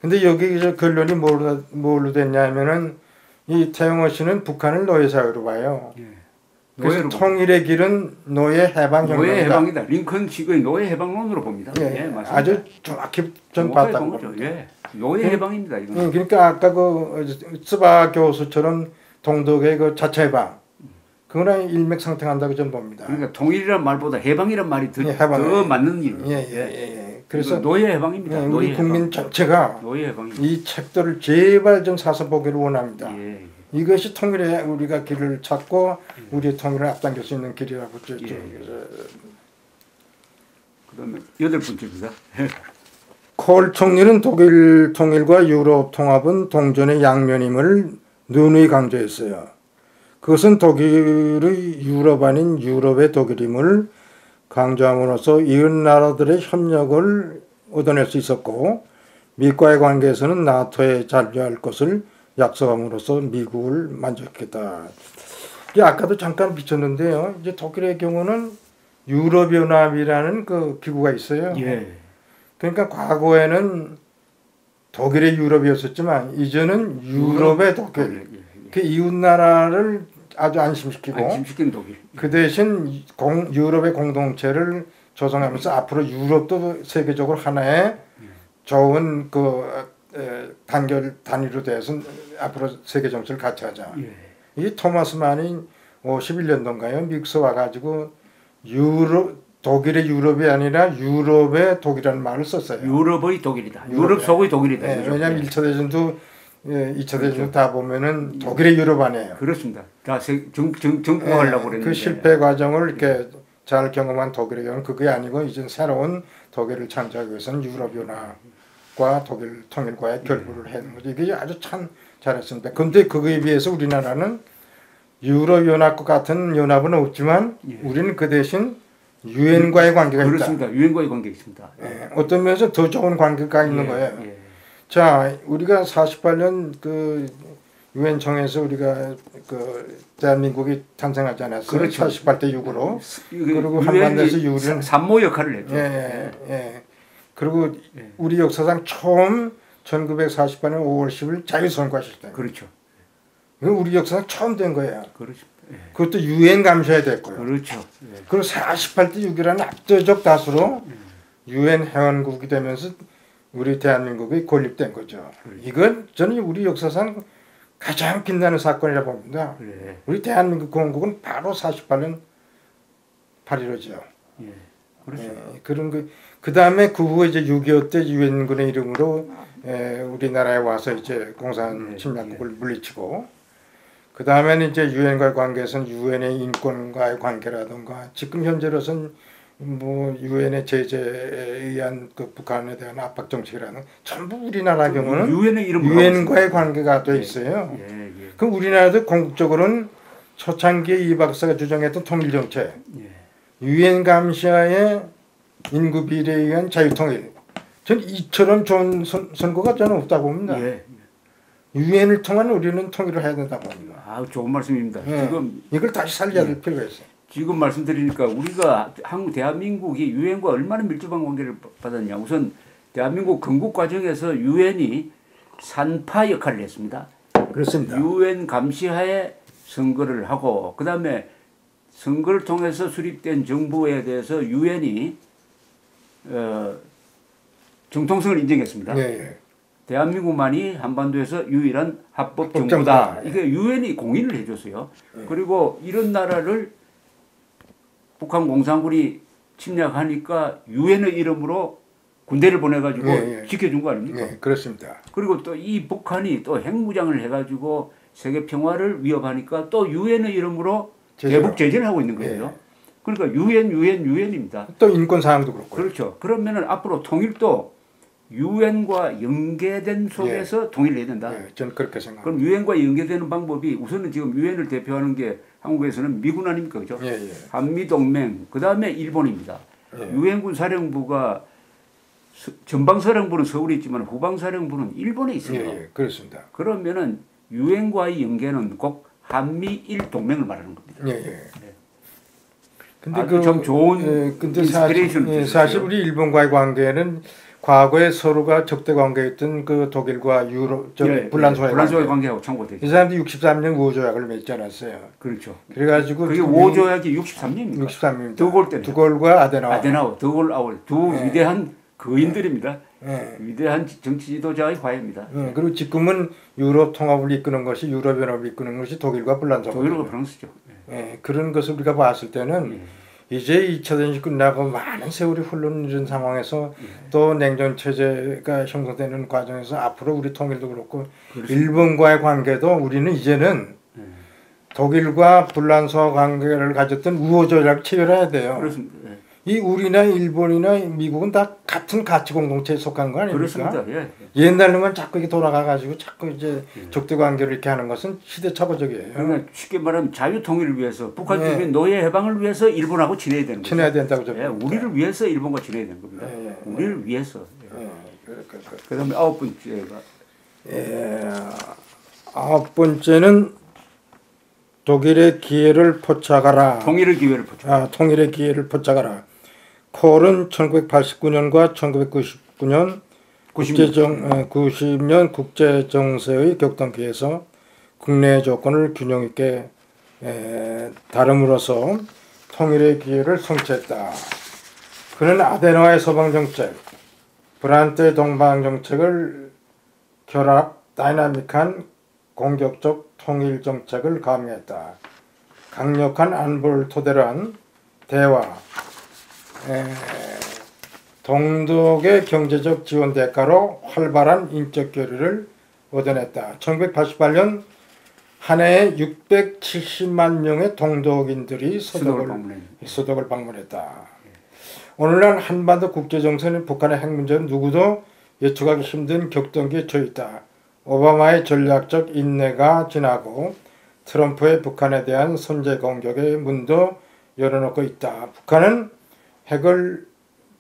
근데 여기 결론이 뭘로 됐냐면은 이 태영호 씨는 북한을 노예사회로 봐요. 예. 그래서 통일의 길은 노예 해방혁명이다. 노예 해방이다. 링컨 식의 노예 해방론으로 봅니다. 예, 예, 맞습니다. 아주 정확히 전 봤다고 봅니다. 예, 노예 해방입니다. 이건. 그러니까 아까 그 스바 교수처럼 동독의 그 자체 해방, 그거랑 일맥상통한다고 전 봅니다. 그러니까 통일이란 말보다 해방이란 말이 더 맞는 일. 그래서 노예 해방입니다. 우리 노예 국민 해방. 전체가 노예 해방입니다. 이 책들을 제발 좀 사서 보기를 원합니다. 예. 이것이 통일에 우리가 길을 찾고 우리의 통일을 앞당길 수 있는 길이라고 그다음에 8번째입니다. 콜 총리는 독일 통일과 유럽 통합은 동전의 양면임을 누누이 강조했어요. 그것은 독일의 유럽 아닌 유럽의 독일임을 강조함으로써 이웃 나라들의 협력을 얻어낼 수 있었고 미국과의 관계에서는 나토에 잔류할 것을 약속함으로써 미국을 만족했다. 아까도 잠깐 비쳤는데요. 이제 독일의 경우는 유럽연합이라는 그 기구가 있어요. 예. 그러니까 과거에는 독일의 유럽이었었지만 이제는 유럽의 독일. 그 이웃 나라를 아주 안심시키는 독일. 그 대신 유럽의 공동체를 조성하면서 앞으로 유럽도 세계적으로 하나의 좋은 단위로 돼서 앞으로 세계 정치를 같이 하자. 이 토마스 만이 51년도인가요? 미국에서 와가지고 독일의 유럽이 아니라 유럽의 독일이라는 말을 썼어요. 유럽의 독일이다. 유럽 속의 독일이다. 왜냐하면 1차 대전도 2차 대전 다 보면은 독일의 유럽 아니에요. 그렇습니다. 다 정복하려고 그랬는데 그 실패 과정을 이렇게 잘 경험한 독일의 경우는 그게 아니고 이제 새로운 독일을 창조하기 위해서는 유럽연합과 독일 통일과의 결부를 했는 거죠. 이게 아주 참 잘했습니다. 근데 그거에 비해서 우리나라는 유럽연합과 같은 연합은 없지만 우리는 그 대신 유엔과의 관계가 있다. 그렇습니다. 유엔과의 관계가 있습니다. 어떤 면에서 더 좋은 관계가 있는 거예요. 자, 우리가 48년 그 유엔청에서 우리가 그 대한민국이 탄생하지 않았어요. 그렇죠. 48대 6으로. 그리고 유엔이 한반도에서 유리는 산모 역할을 했죠. 예. 그리고 우리 역사상 처음 1948년 5월 10일 자유선거하셨어요. 그렇죠. 이거 우리 역사상 처음 된 거예요. 그렇죠. 그것도 유엔 감시해야 됐고요. 그렇죠. 그리고 48대 6이라는 압도적 다수로 유엔 회원국이 되면서 우리 대한민국이 건립된 거죠. 이건 저는 우리 역사상 가장 빛나는 사건이라 봅니다. 그래. 우리 대한민국 건국은 바로 48년 8.15죠. 예. 그렇죠. 그런 그 다음에 그 후에 이제 6.25 때 유엔군의 이름으로 우리나라에 와서 이제 공산 침략국을 물리치고, 그 다음에는 이제 유엔과의 관계에서는 유엔의 인권과의 관계라든가, 지금 현재로서는 뭐 유엔의 제재에 의한 그 북한에 대한 압박 정책이라는 전부 우리나라 경우는 유엔의 이름으로 유엔과의 관계가 돼 있어요. 그럼 우리나라도 궁극적으로는 초창기에 이 박사가 주장했던 통일 정책, 유엔 감시하에 인구 비례에 의한 자유통일, 전 이처럼 좋은 선거가 저는 없다고 봅니다. 유엔을 통한 우리는 통일을 해야 된다고 봅니다. 아, 좋은 말씀입니다. 지금 이걸 다시 살려야 될 필요가 있어요. 지금 말씀드리니까 우리가 대한민국이 유엔과 얼마나 밀접한 관계를 받았냐. 우선 대한민국 건국 과정에서 유엔이 산파 역할을 했습니다. 그렇습니다. 유엔 감시하에 선거를 하고, 그 다음에 선거를 통해서 수립된 정부에 대해서 유엔이 정통성을 인정했습니다. 대한민국만이 한반도에서 유일한 합법 정부다. 이게 유엔이 공인을 해줬어요. 그리고 이런 나라를 북한 공산군이 침략하니까 유엔의 이름으로 군대를 보내가지고 지켜준 거 아닙니까? 그렇습니다. 그리고 또 이 북한이 또 핵무장을 해가지고 세계 평화를 위협하니까 또 유엔의 이름으로 대북 제재를 하고 있는 거예요. 그러니까 유엔입니다. 또 인권 사항도 그렇고. 그렇죠. 그러면은 앞으로 통일도 유엔과 연계된 속에서 통일을 해야 된다. 저는 그렇게 생각합니다. 그럼 유엔과 연계되는 방법이 우선은 지금 유엔을 대표하는 게 한국에서는 미군 아닙니까, 그죠? 한미 동맹, 그 다음에 일본입니다. 유엔군 사령부가 전방사령부는 서울에 있지만 후방사령부는 일본에 있어요. 그렇습니다. 그러면은 유엔과의 연계는 꼭 한미일 동맹을 말하는 겁니다. 근데 좀 좋은 인스피레이션. 사실 우리 일본과의 관계는 과거에 서로가 적대 관계였던 그 독일과 불란서의 관계하고 참고되죠. 이 사람들이 63년 우호 조약을 맺지 않았어요. 그렇죠. 그래가지고 그게 우호 조약이 63년입니다. 63년입니다. 드골 때. 드골과 아데나우, 드골 아울 두 위대한 거인들입니다. 위대한 정치 지도자의 화해입니다. 그리고 지금은 유럽 통합을 이끄는 것이 유럽연합을 이끄는 것이 독일과 불란서. 독일과 프랑스죠. 그런 것을 우리가 봤을 때는 이제 2차 대전이 끝나고 많은 세월이 흘러는 상황에서 또 냉전 체제가 형성되는 과정에서 앞으로 우리 통일도 그렇고 일본과의 관계도 우리는 이제는 독일과 불란서와 관계를 가졌던 우호 조약을 체결해야 돼요. 그렇습니다. 이 우리나 일본이나 미국은 다 같은 가치 공동체에 속한 거 아닙니까? 그렇습니다. 옛날로만 자꾸 이렇게 돌아가가지고 자꾸 이제 적대 관계를 이렇게 하는 것은 시대착오적이에요. 그러니까 쉽게 말하면 자유 통일을 위해서 북한 주민 노예 해방을 위해서 일본하고 지내야 되는 거죠. 지내야 된다고 저는. 우리를 위해서 일본과 지내야 되는 겁니다. 우리를 위해서. 그다음에 아홉 번째가 아홉 번째는 독일의 기회를 포착하라. 통일의 기회를 포착하라. 통일의 기회를 포착하라. 콜은 1989년과 1999년 90년 국제정세의 격동기에서 국내 조건을 균형 있게 다름으로써 통일의 기회를 성취했다. 그는 아데너의 서방정책, 브란트의 동방정책을 결합 다이나믹한 공격적 통일정책을 강요했다. 강력한 안보를 토대로 한 대화, 동독의 경제적 지원 대가로 활발한 인적 교류를 얻어냈다. 1988년 한 해에 670만 명의 동독인들이 서독을 방문했다. 오늘날 한반도 국제정세는 북한의 핵 문제는 누구도 예측하기 힘든 격동기에 처해있다. 오바마의 전략적 인내가 지나고 트럼프의 북한에 대한 선제 공격의 문도 열어놓고 있다. 북한은 핵을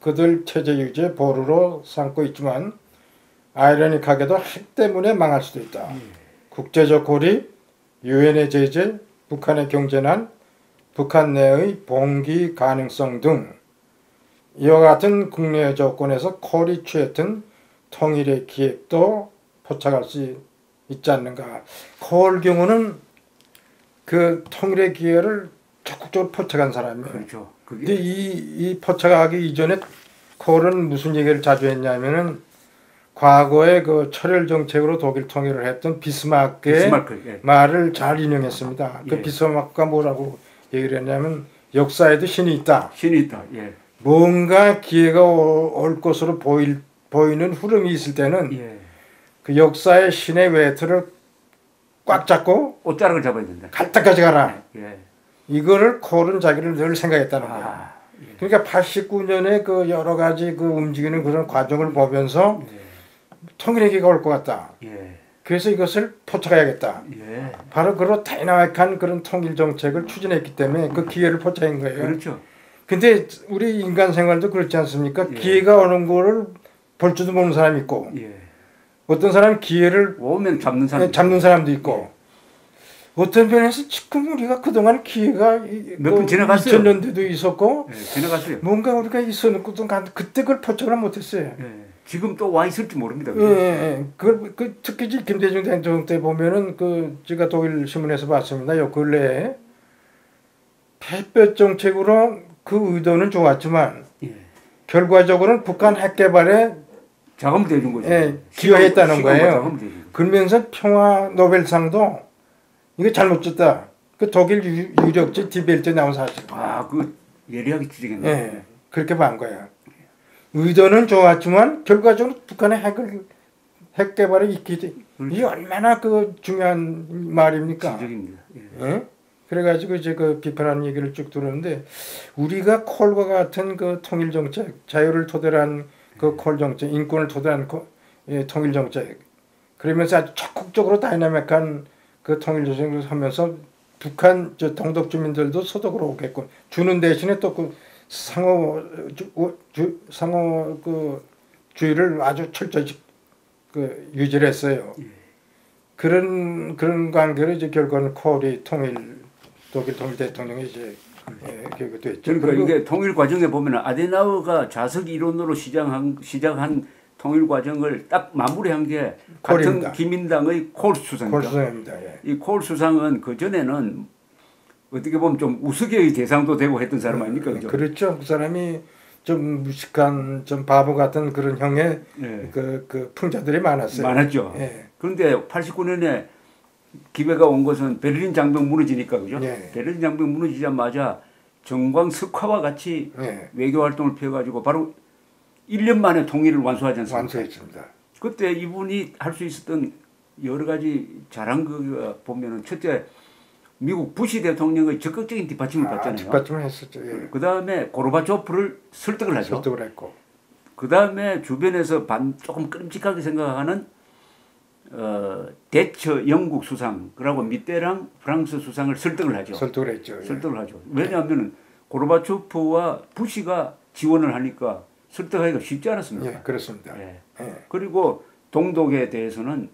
그들 체제 유지의 보루로 삼고 있지만 아이러니하게도 핵 때문에 망할 수도 있다. 국제적 고립, 유엔의 제재, 북한의 경제난, 북한 내의 봉기 가능성 등 이와 같은 국내 조건에서 콜이 취했던 통일의 기획도 포착할 수 있지 않는가. 콜 경우는 그 통일의 기회를 적극적으로 포착한 사람이에요. 그렇죠. 근데 이 포착하기 이전에 콜은 무슨 얘기를 자주 했냐면은 과거에 그 철혈 정책으로 독일 통일을 했던 비스마크의 예. 말을 잘 인용했습니다. 그 예. 비스마크가 뭐라고 얘기를 했냐면 역사에도 신이 있다. 신이 있다. 예. 뭔가 기회가 올 것으로 보이는 흐름이 있을 때는 예. 그 역사의 신의 외투를 꽉 잡고 옷자락을 잡아야 된다. 갈 때까지 가라. 예. 이거를 콜은 자기를 늘 생각했다는 거예요. 아, 예. 그러니까 89년에 그 여러 가지 그 움직이는 그런 과정을 보면서 예. 통일의 기회가 올 것 같다. 예. 그래서 이것을 포착해야겠다. 예. 바로 그런 다이나믹한 그런 통일 정책을 추진했기 때문에 그 기회를 포착한 거예요. 그렇죠. 근데 우리 인간 생활도 그렇지 않습니까? 예. 기회가 오는 거를 볼 줄도 모르는 사람이 있고 예. 어떤 사람은 기회를 오면 잡는 사람. 잡는 사람도 있고 어떤 면에서 지금 우리가 그동안 기회가 몇번 지나갔어요. 2000년대도 있었고 예. 지나갔어요. 뭔가 우리가 있어놓고도 그때 그걸 포착을 못했어요. 예. 지금 또 와 있을지 모릅니다. 예. 그 특히 김대중 대통령 때 보면은 그 제가 독일 신문에서 봤습니다. 요 근래에 햇볕 정책으로 그 의도는 좋았지만 예. 결과적으로는 북한 핵 개발에 자금을 대준 거죠. 예, 기여했다는 시간과 거예요. 자금을 대준 거죠. 그러면서 평화 노벨상도 이거 잘못 줬다. 그 독일 유력지 디벨트에 나온 사실. 아, 그 예리하게 추정했네. 예, 그렇게 본 거야. 의도는 좋았지만 결과적으로 북한의 핵 개발에 있기 이게 얼마나 그 중요한 말입니까? 지적입니다. 예. 예? 그래가지고 이제 그 비판하는 얘기를 쭉 들었는데 우리가 콜과 같은 그 통일 정책, 자유를 토대로 한 그 콜 정책, 인권을 토대로 한 통일 정책, 그러면서 아주 적극적으로 다이나믹한 그 통일 정책을 하면서 북한 저 동독 주민들도 소독으로 오겠고 주는 대신에 또 그 상호 그 주의를 아주 철저히 그 유지를 했어요. 그런 관계로 이제 결과는 콜이 독일 통일 대통령이 이제 그게 됐죠. 그러니까 이게 통일 과정에 보면 아데나우어가 자석 이론으로 시작한 통일 과정을 딱 마무리한 게 같은 콜입니다. 기민당의 콜 수상이죠. 콜 수상입니다. 예. 이 콜 수상은 그 전에는 어떻게 보면 좀 우스개의 대상도 되고 했던 사람 아닙니까, 그죠? 그렇죠. 그 사람이 좀 무식한, 좀 바보 같은 그런 형의 예. 그 풍자들이 많았어요. 많았죠. 예. 그런데 89년에 기회가 온 것은 베를린 장벽 무너지니까, 그죠? 예. 베를린 장벽 무너지자마자 정광석화와 같이 예. 외교 활동을 펴가지고 바로 1년 만에 통일을 완수하지 않습니까? 완수했습니다. 그때 이분이 할 수 있었던 여러 가지 잘한 거 보면은 첫째 미국 부시 대통령의 적극적인 뒷받침을 받잖아요. 뒷받침을 했었죠. 예. 그 다음에 고르바초프를 설득을 하죠. 설득을 했고. 그 다음에 주변에서 조금 끔찍하게 생각하는 대처 영국 수상 그리고 미테랑 프랑스 수상을 설득을 하죠. 설득을 했죠. 예. 설득을 하죠. 왜냐하면 고르바초프와 부시가 지원을 하니까 설득하기가 쉽지 않았습니다. 예, 그렇습니다. 예. 예. 그리고 동독에 대해서는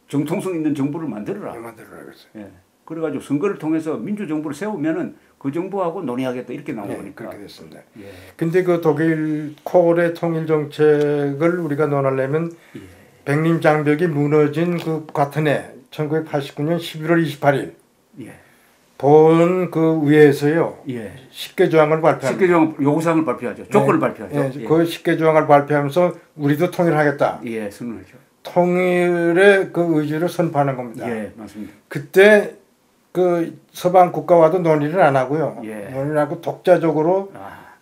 정통성 있는 정부를 만들어라. 만들어라 그랬어요. 예. 그래가지고 선거를 통해서 민주정부를 세우면은 그 정부하고 논의하겠다 이렇게 나온 예, 거니까. 그렇게 됐습니다. 예. 근데 그 독일 콜의 통일 정책을 우리가 논하려면 예. 백림 장벽이 무너진 그 같은 해 1989년 11월 28일 예. 본 그 위에서요. 예. 10개 조항을 발표합니다. 10개 조항 요구사항을 발표하죠. 조건을 예, 발표하죠. 예, 예. 그 10개 조항을 발표하면서 우리도 통일하겠다. 예, 선언하죠. 통일의 그 의지를 선포하는 겁니다. 예, 맞습니다. 그때 그 서방 국가와도 논의를 안 하고요. 예. 논의를 하고 독자적으로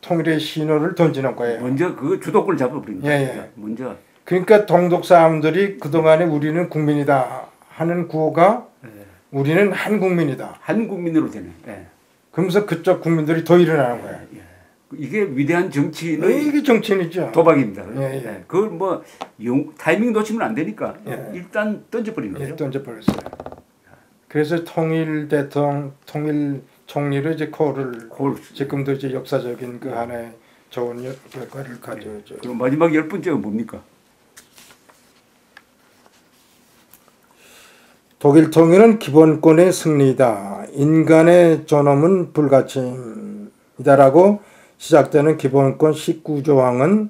통일의 신호를 던지는 거예요. 먼저 그 주도권을 잡아버립니다. 예, 예. 먼저. 그러니까 동독 사람들이 그동안에 우리는 국민이다 하는 구호가 예. 우리는 한 국민이다. 한 국민으로 되는. 예. 그러면서 그쪽 국민들이 더 일어나는 거예요. 예. 이게 위대한 정치인의 이게 정치인이죠. 도박입니다. 예, 예. 그걸 뭐 타이밍 놓치면 안 되니까 예. 일단 던져버리는 거죠. 던져버렸어요. 그래서 통일 총리로 이제 콜을 지금도 이제 역사적인 그 하나의 좋은 결과를 가져오죠. 그럼 마지막 10번째가 뭡니까? 독일 통일은 기본권의 승리이다. 인간의 존엄은 불가침이다라고 시작되는 기본권 19조항은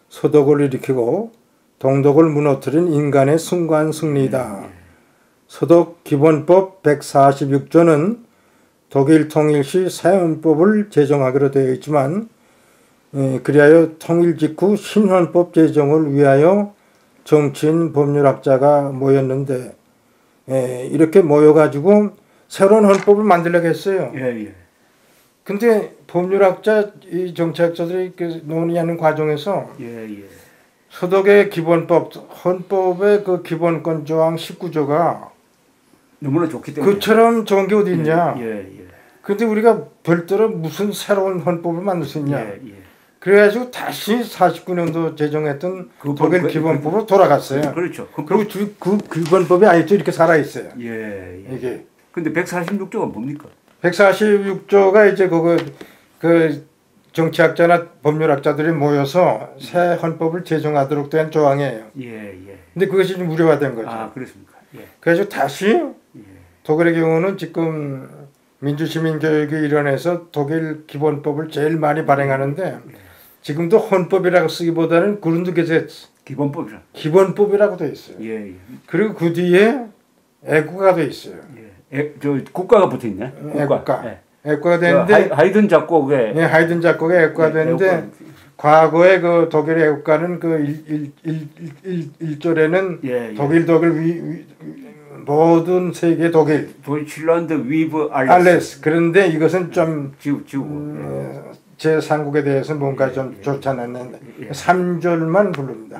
서독을 일으키고 동독을 무너뜨린 인간의 순간 승리이다. 서독 기본법 146조는 독일 통일 시 새 헌법을 제정하기로 되어 있지만 그리하여 통일 직후 신헌법 제정을 위하여 정치인 법률학자가 모였는데 이렇게 모여가지고 새로운 헌법을 만들려고 했어요. 예. 근데 법률학자, 이 정치학자들이 논의하는 과정에서 서독의 기본법, 헌법의 그 기본권 조항 19조가 너무나 좋기 때문에 그처럼 좋은 게 어디 있냐. 예. 근데 우리가 별도로 무슨 새로운 헌법을 만들 수 있냐. 예. 그래가지고 다시 49년도 제정했던 그 독일 기본법으로 돌아갔어요. 그렇죠. 그리고 그 기본법이 아직도 이렇게 살아있어요. 예. 이게. 근데 146조가 뭡니까? 146조가 이제 그 정치학자나 법률학자들이 모여서 새 헌법을 제정하도록 된 조항이에요. 예. 근데 그것이 좀 무료화된 거죠. 아, 그렇습니까? 예. 그래서 다시 독일의 경우는 지금 민주시민교육의 일원에서 독일 기본법을 제일 많이 발행하는데 지금도 헌법이라고 쓰기보다는 그룬드게세츠 기본법이라고 되어 있어요. 예. 그리고 그 뒤에 애국가가 되어 있어요. 저 국가가 붙어 있네. 애국가. 예. 애국가가 되는데 하이든 작곡에 하이든 작곡의 애국가가 되는데 과거에 그 독일의 애국가는 그 1절에는 독일 모든 세계 독일 도이칠란드 위브 알레스. 그런데 이것은 좀 제3국에 대해서 뭔가 좀 좋지 않았는데 3절만 부릅니다.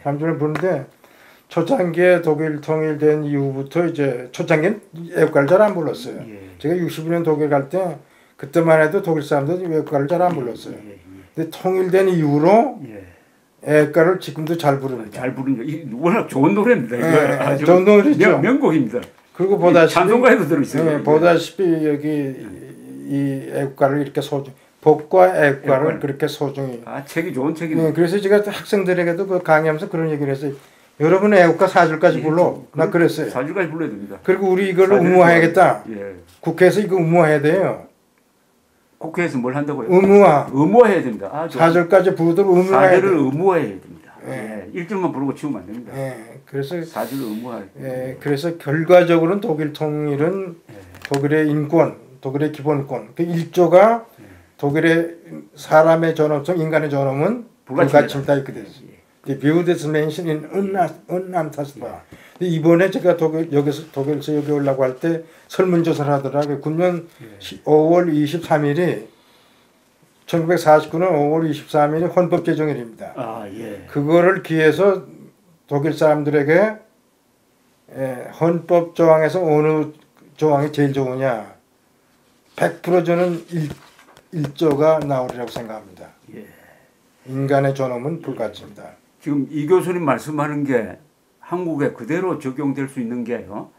3절을 부르는데 초창기에 독일 통일된 이후부터 이제 초창기는 애국가를 잘 안 불렀어요. 제가 62년 독일 갈 때 그때만 해도 독일 사람들이 애국가를 잘 안 불렀어요. 근데 통일된 이후로 애국가를 지금도 잘 부릅니다. 잘 부르는 거. 워낙 좋은 노래입니다. 아주 좋은 노래죠. 명곡입니다. 그리고 보다시피 찬송가에도 들어있어요. 보다시피 여기 이 애국가를 이렇게 복과 애국가를 그렇게 소중히. 책이 좋은 책이네. 그래서 제가 학생들에게도 그 강의하면서 그런 얘기를 했어요. 여러분 애국가 4줄까지 불러. 나 그랬어요. 4줄까지 불러야 됩니다. 그리고 우리 이걸 의무화해야겠다. 국회에서 이거 의무화해야 돼요. 국회에서 뭘 한다고요? 의무화해야 됩니다. 4절까지 부르도록 의무화해야 돼요. 4절을 의무화해야 됩니다. 1절만 부르고 치우면 안 됩니다. 그래서 4절을 의무화. 그래서 결과적으로는 독일 통일은 독일의 인권, 독일의 기본권, 그 1조가 독일의 사람의 존엄성, 인간의 존엄은 불가침이다 이렇게 됐어요. Die Würde des Menschen in unantastbar. 이번에 제가 독일에서 여기 올라고 할 때 설문조사를 하더라고요. 군년 5월 23일이 1949년 5월 23일이 헌법 제정일입니다. 그거를 기해서 독일 사람들에게 헌법 조항에서 어느 조항이 제일 좋으냐 100% 저는 1조가 나오리라고 생각합니다. 인간의 존엄은 불가침이다. 지금 이 교수님 말씀하는 게 한국에 그대로 적용될 수 있는 게요.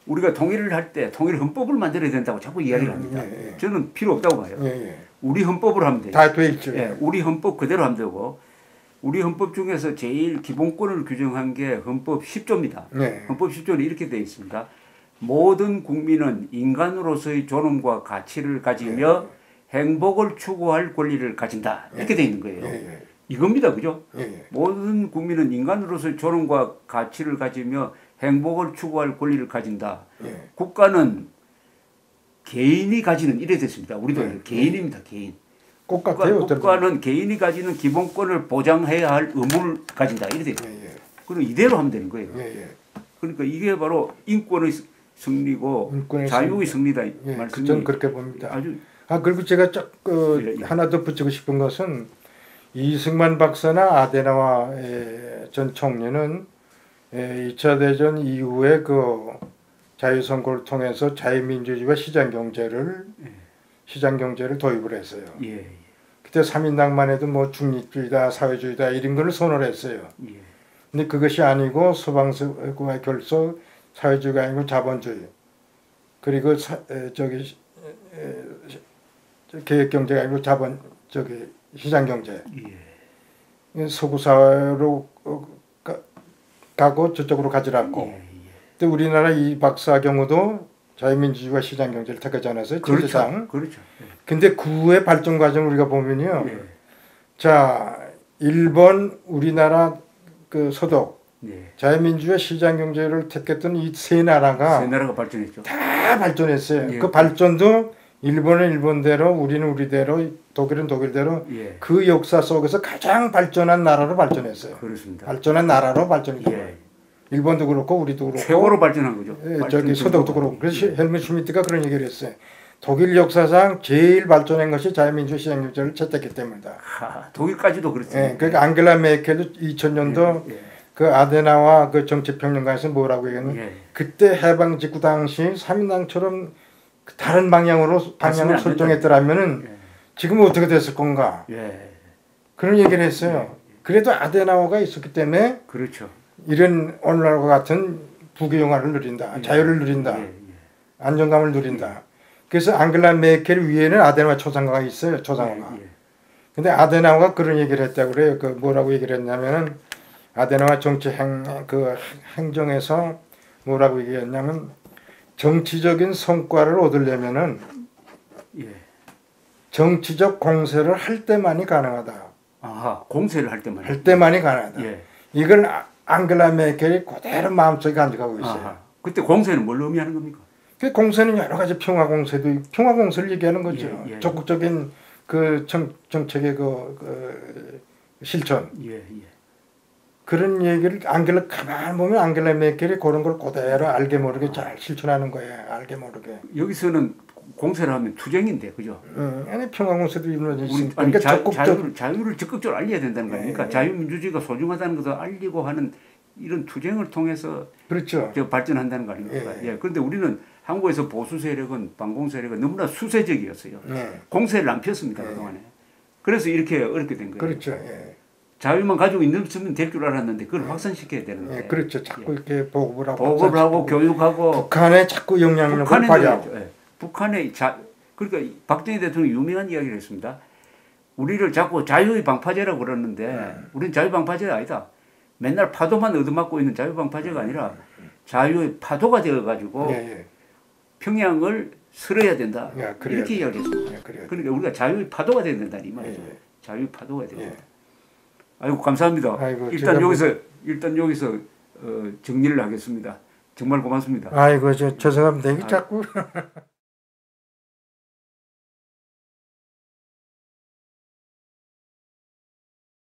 우리가 통일을 할 때 통일 헌법을 만들어야 된다고 자꾸 이야기를 합니다. 저는 필요 없다고 봐요. 우리 헌법을 하면 돼요. 다 돼 있죠. 우리 헌법 그대로 하면 되고 우리 헌법 중에서 제일 기본권을 규정한 게 헌법 10조입니다. 헌법 10조는 이렇게 되어 있습니다. 모든 국민은 인간으로서의 존엄과 가치를 가지며 행복을 추구할 권리를 가진다. 이렇게 되어 있는 거예요. 이겁니다. 그죠? 모든 국민은 인간으로서의 존엄과 가치를 가지며 행복을 추구할 권리를 가진다. 국가는 개인이 가지는 이래 됐습니다. 우리도 개인입니다. 개인. 국가는 개인이 가지는 기본권을 보장해야 할 의무를 가진다. 이래 돼요. 그럼 이대로 하면 되는 거예요. 그러니까 이게 바로 인권의 승리고 자유의 승리다. 말씀이 저는 그렇게 봅니다. 그리고 제가 하나 더 붙이고 싶은 것은 이승만 박사나 아데나와 전 총리는 2차 대전 이후에 그 자유선거를 통해서 자유민주주의와 시장경제를 도입을 했어요. 그때 3인당만 해도 뭐 중립주의다, 사회주의다 이런 걸 선언을 했어요. 근데 그것이 아니고 서방과 결속 사회주의가 아니고 자본주의 그리고 계획경제가 아니고 시장경제 서구 사회로 가고 저쪽으로 가지 않고 또 우리나라 이 박사 경우도 자유민주주의와 시장 경제를 택하지 않았어요. 그렇죠. 그렇죠. 근데 그 후의 발전 과정을 우리가 보면요. 예. 자, 일본, 우리나라 그 서독, 예. 자유민주주의 시장 경제를 택했던 이 세 나라가 세 나라가 발전했죠. 다 발전했어요. 예. 그 발전도 일본은 일본대로, 우리는 우리대로, 독일은 독일대로 예. 그 역사 속에서 가장 발전한 나라로 발전했어요. 그렇습니다. 발전한 나라로 발전했어요. 예. 일본도 그렇고 우리도 그렇고 최고로 발전한 거죠. 예, 발전 저기 서독도 정도가. 그렇고. 그래서 헬무트 슈미트가 그런 얘기를 했어요. 독일 역사상 제일 발전한 것이 자유민주 시장 경제를 채택했기 때문이다. 독일까지도 그렇죠. 예, 그러니까 안겔라 메르켈도 2000년도 예. 그 아데나와 그 정치평론가에서 뭐라고 얘기했냐면 예. 그때 해방 직후 당시 삼인당처럼 다른 방향을 갔으면 안 설정했더라면은 예. 지금은 어떻게 됐을 건가 예. 그런 얘기를 했어요. 그래도 아데나워가 있었기 때문에 그렇죠. 이런 오늘날과 같은 부귀영화를 누린다, 자유를 누린다, 예. 예. 안정감을 누린다. 그래서 안겔라 메르켈 위에는 아데나와 초상화가 있어요. 초상화가. 예. 근데 아데나워가 그런 얘기를 했다고 그래요. 그 뭐라고 얘기를 했냐면은 아데나와 정치 그 행정에서 뭐라고 얘기했냐면 정치적인 성과를 얻으려면은 예. 정치적 공세를 할 때만이 가능하다. 아하, 공세를 할 때만. 할 때만이 가능하다. 예. 이걸 안겔라 메르켈이 그대로 마음속에 간직하고 있어요. 아하. 그때 공세는 뭘 의미하는 겁니까? 그 공세는 여러 가지 평화 공세도 평화 공세를 얘기하는 거죠. 예, 예. 적극적인 그 정책의 그 실천. 예. 예. 그런 얘기를 안겔라 가만 보면 안겔라 메르켈이 그런 걸 그대로 알게 모르게 잘 실천하는 거예요. 알게 모르게. 여기서는 공세를 하면 투쟁인데, 그죠? 아니 평화 공세도 이루어져 우리 있으니까 아니, 적극적. 자유를 적극적으로 알려야 된다는 거 아닙니까? 예. 자유민주주의가 소중하다는 것을 알리고 하는 이런 투쟁을 통해서 그렇죠. 발전한다는 거 아닙니까? 예. 그런데 우리는 한국에서 보수 세력은 반공 세력은 너무나 수세적이었어요. 공세를 안 폈습니다 그동안에. 그래서 이렇게 어렵게 된 거예요. 그렇죠. 예. 자유만 가지고 있으면 될 줄 알았는데 그걸 확산시켜야 되는데. 예. 그렇죠. 자꾸 이렇게 보급을 하고 보급을 하고 교육하고 북한에 자꾸 영향력을 발휘하고. 예. 북한의 그러니까 박정희 대통령이 유명한 이야기를 했습니다. 우리를 자꾸 자유의 방파제라고 그러는데 우리는 자유 방파제가 아니다. 맨날 파도만 얻어맞고 있는 자유 방파제가 아니라 자유의 파도가 되어가지고 평양을 쓸어야 된다. 이렇게 이야기했습니다. 그러니까 우리가 자유의 파도가 되어야 된다는 이 말이죠. 자유의 파도가 되어야 된다. 아이고 감사합니다. 아이고, 일단 여기서 정리를 하겠습니다. 정말 고맙습니다. 아이고 죄송합니다. 이게 자꾸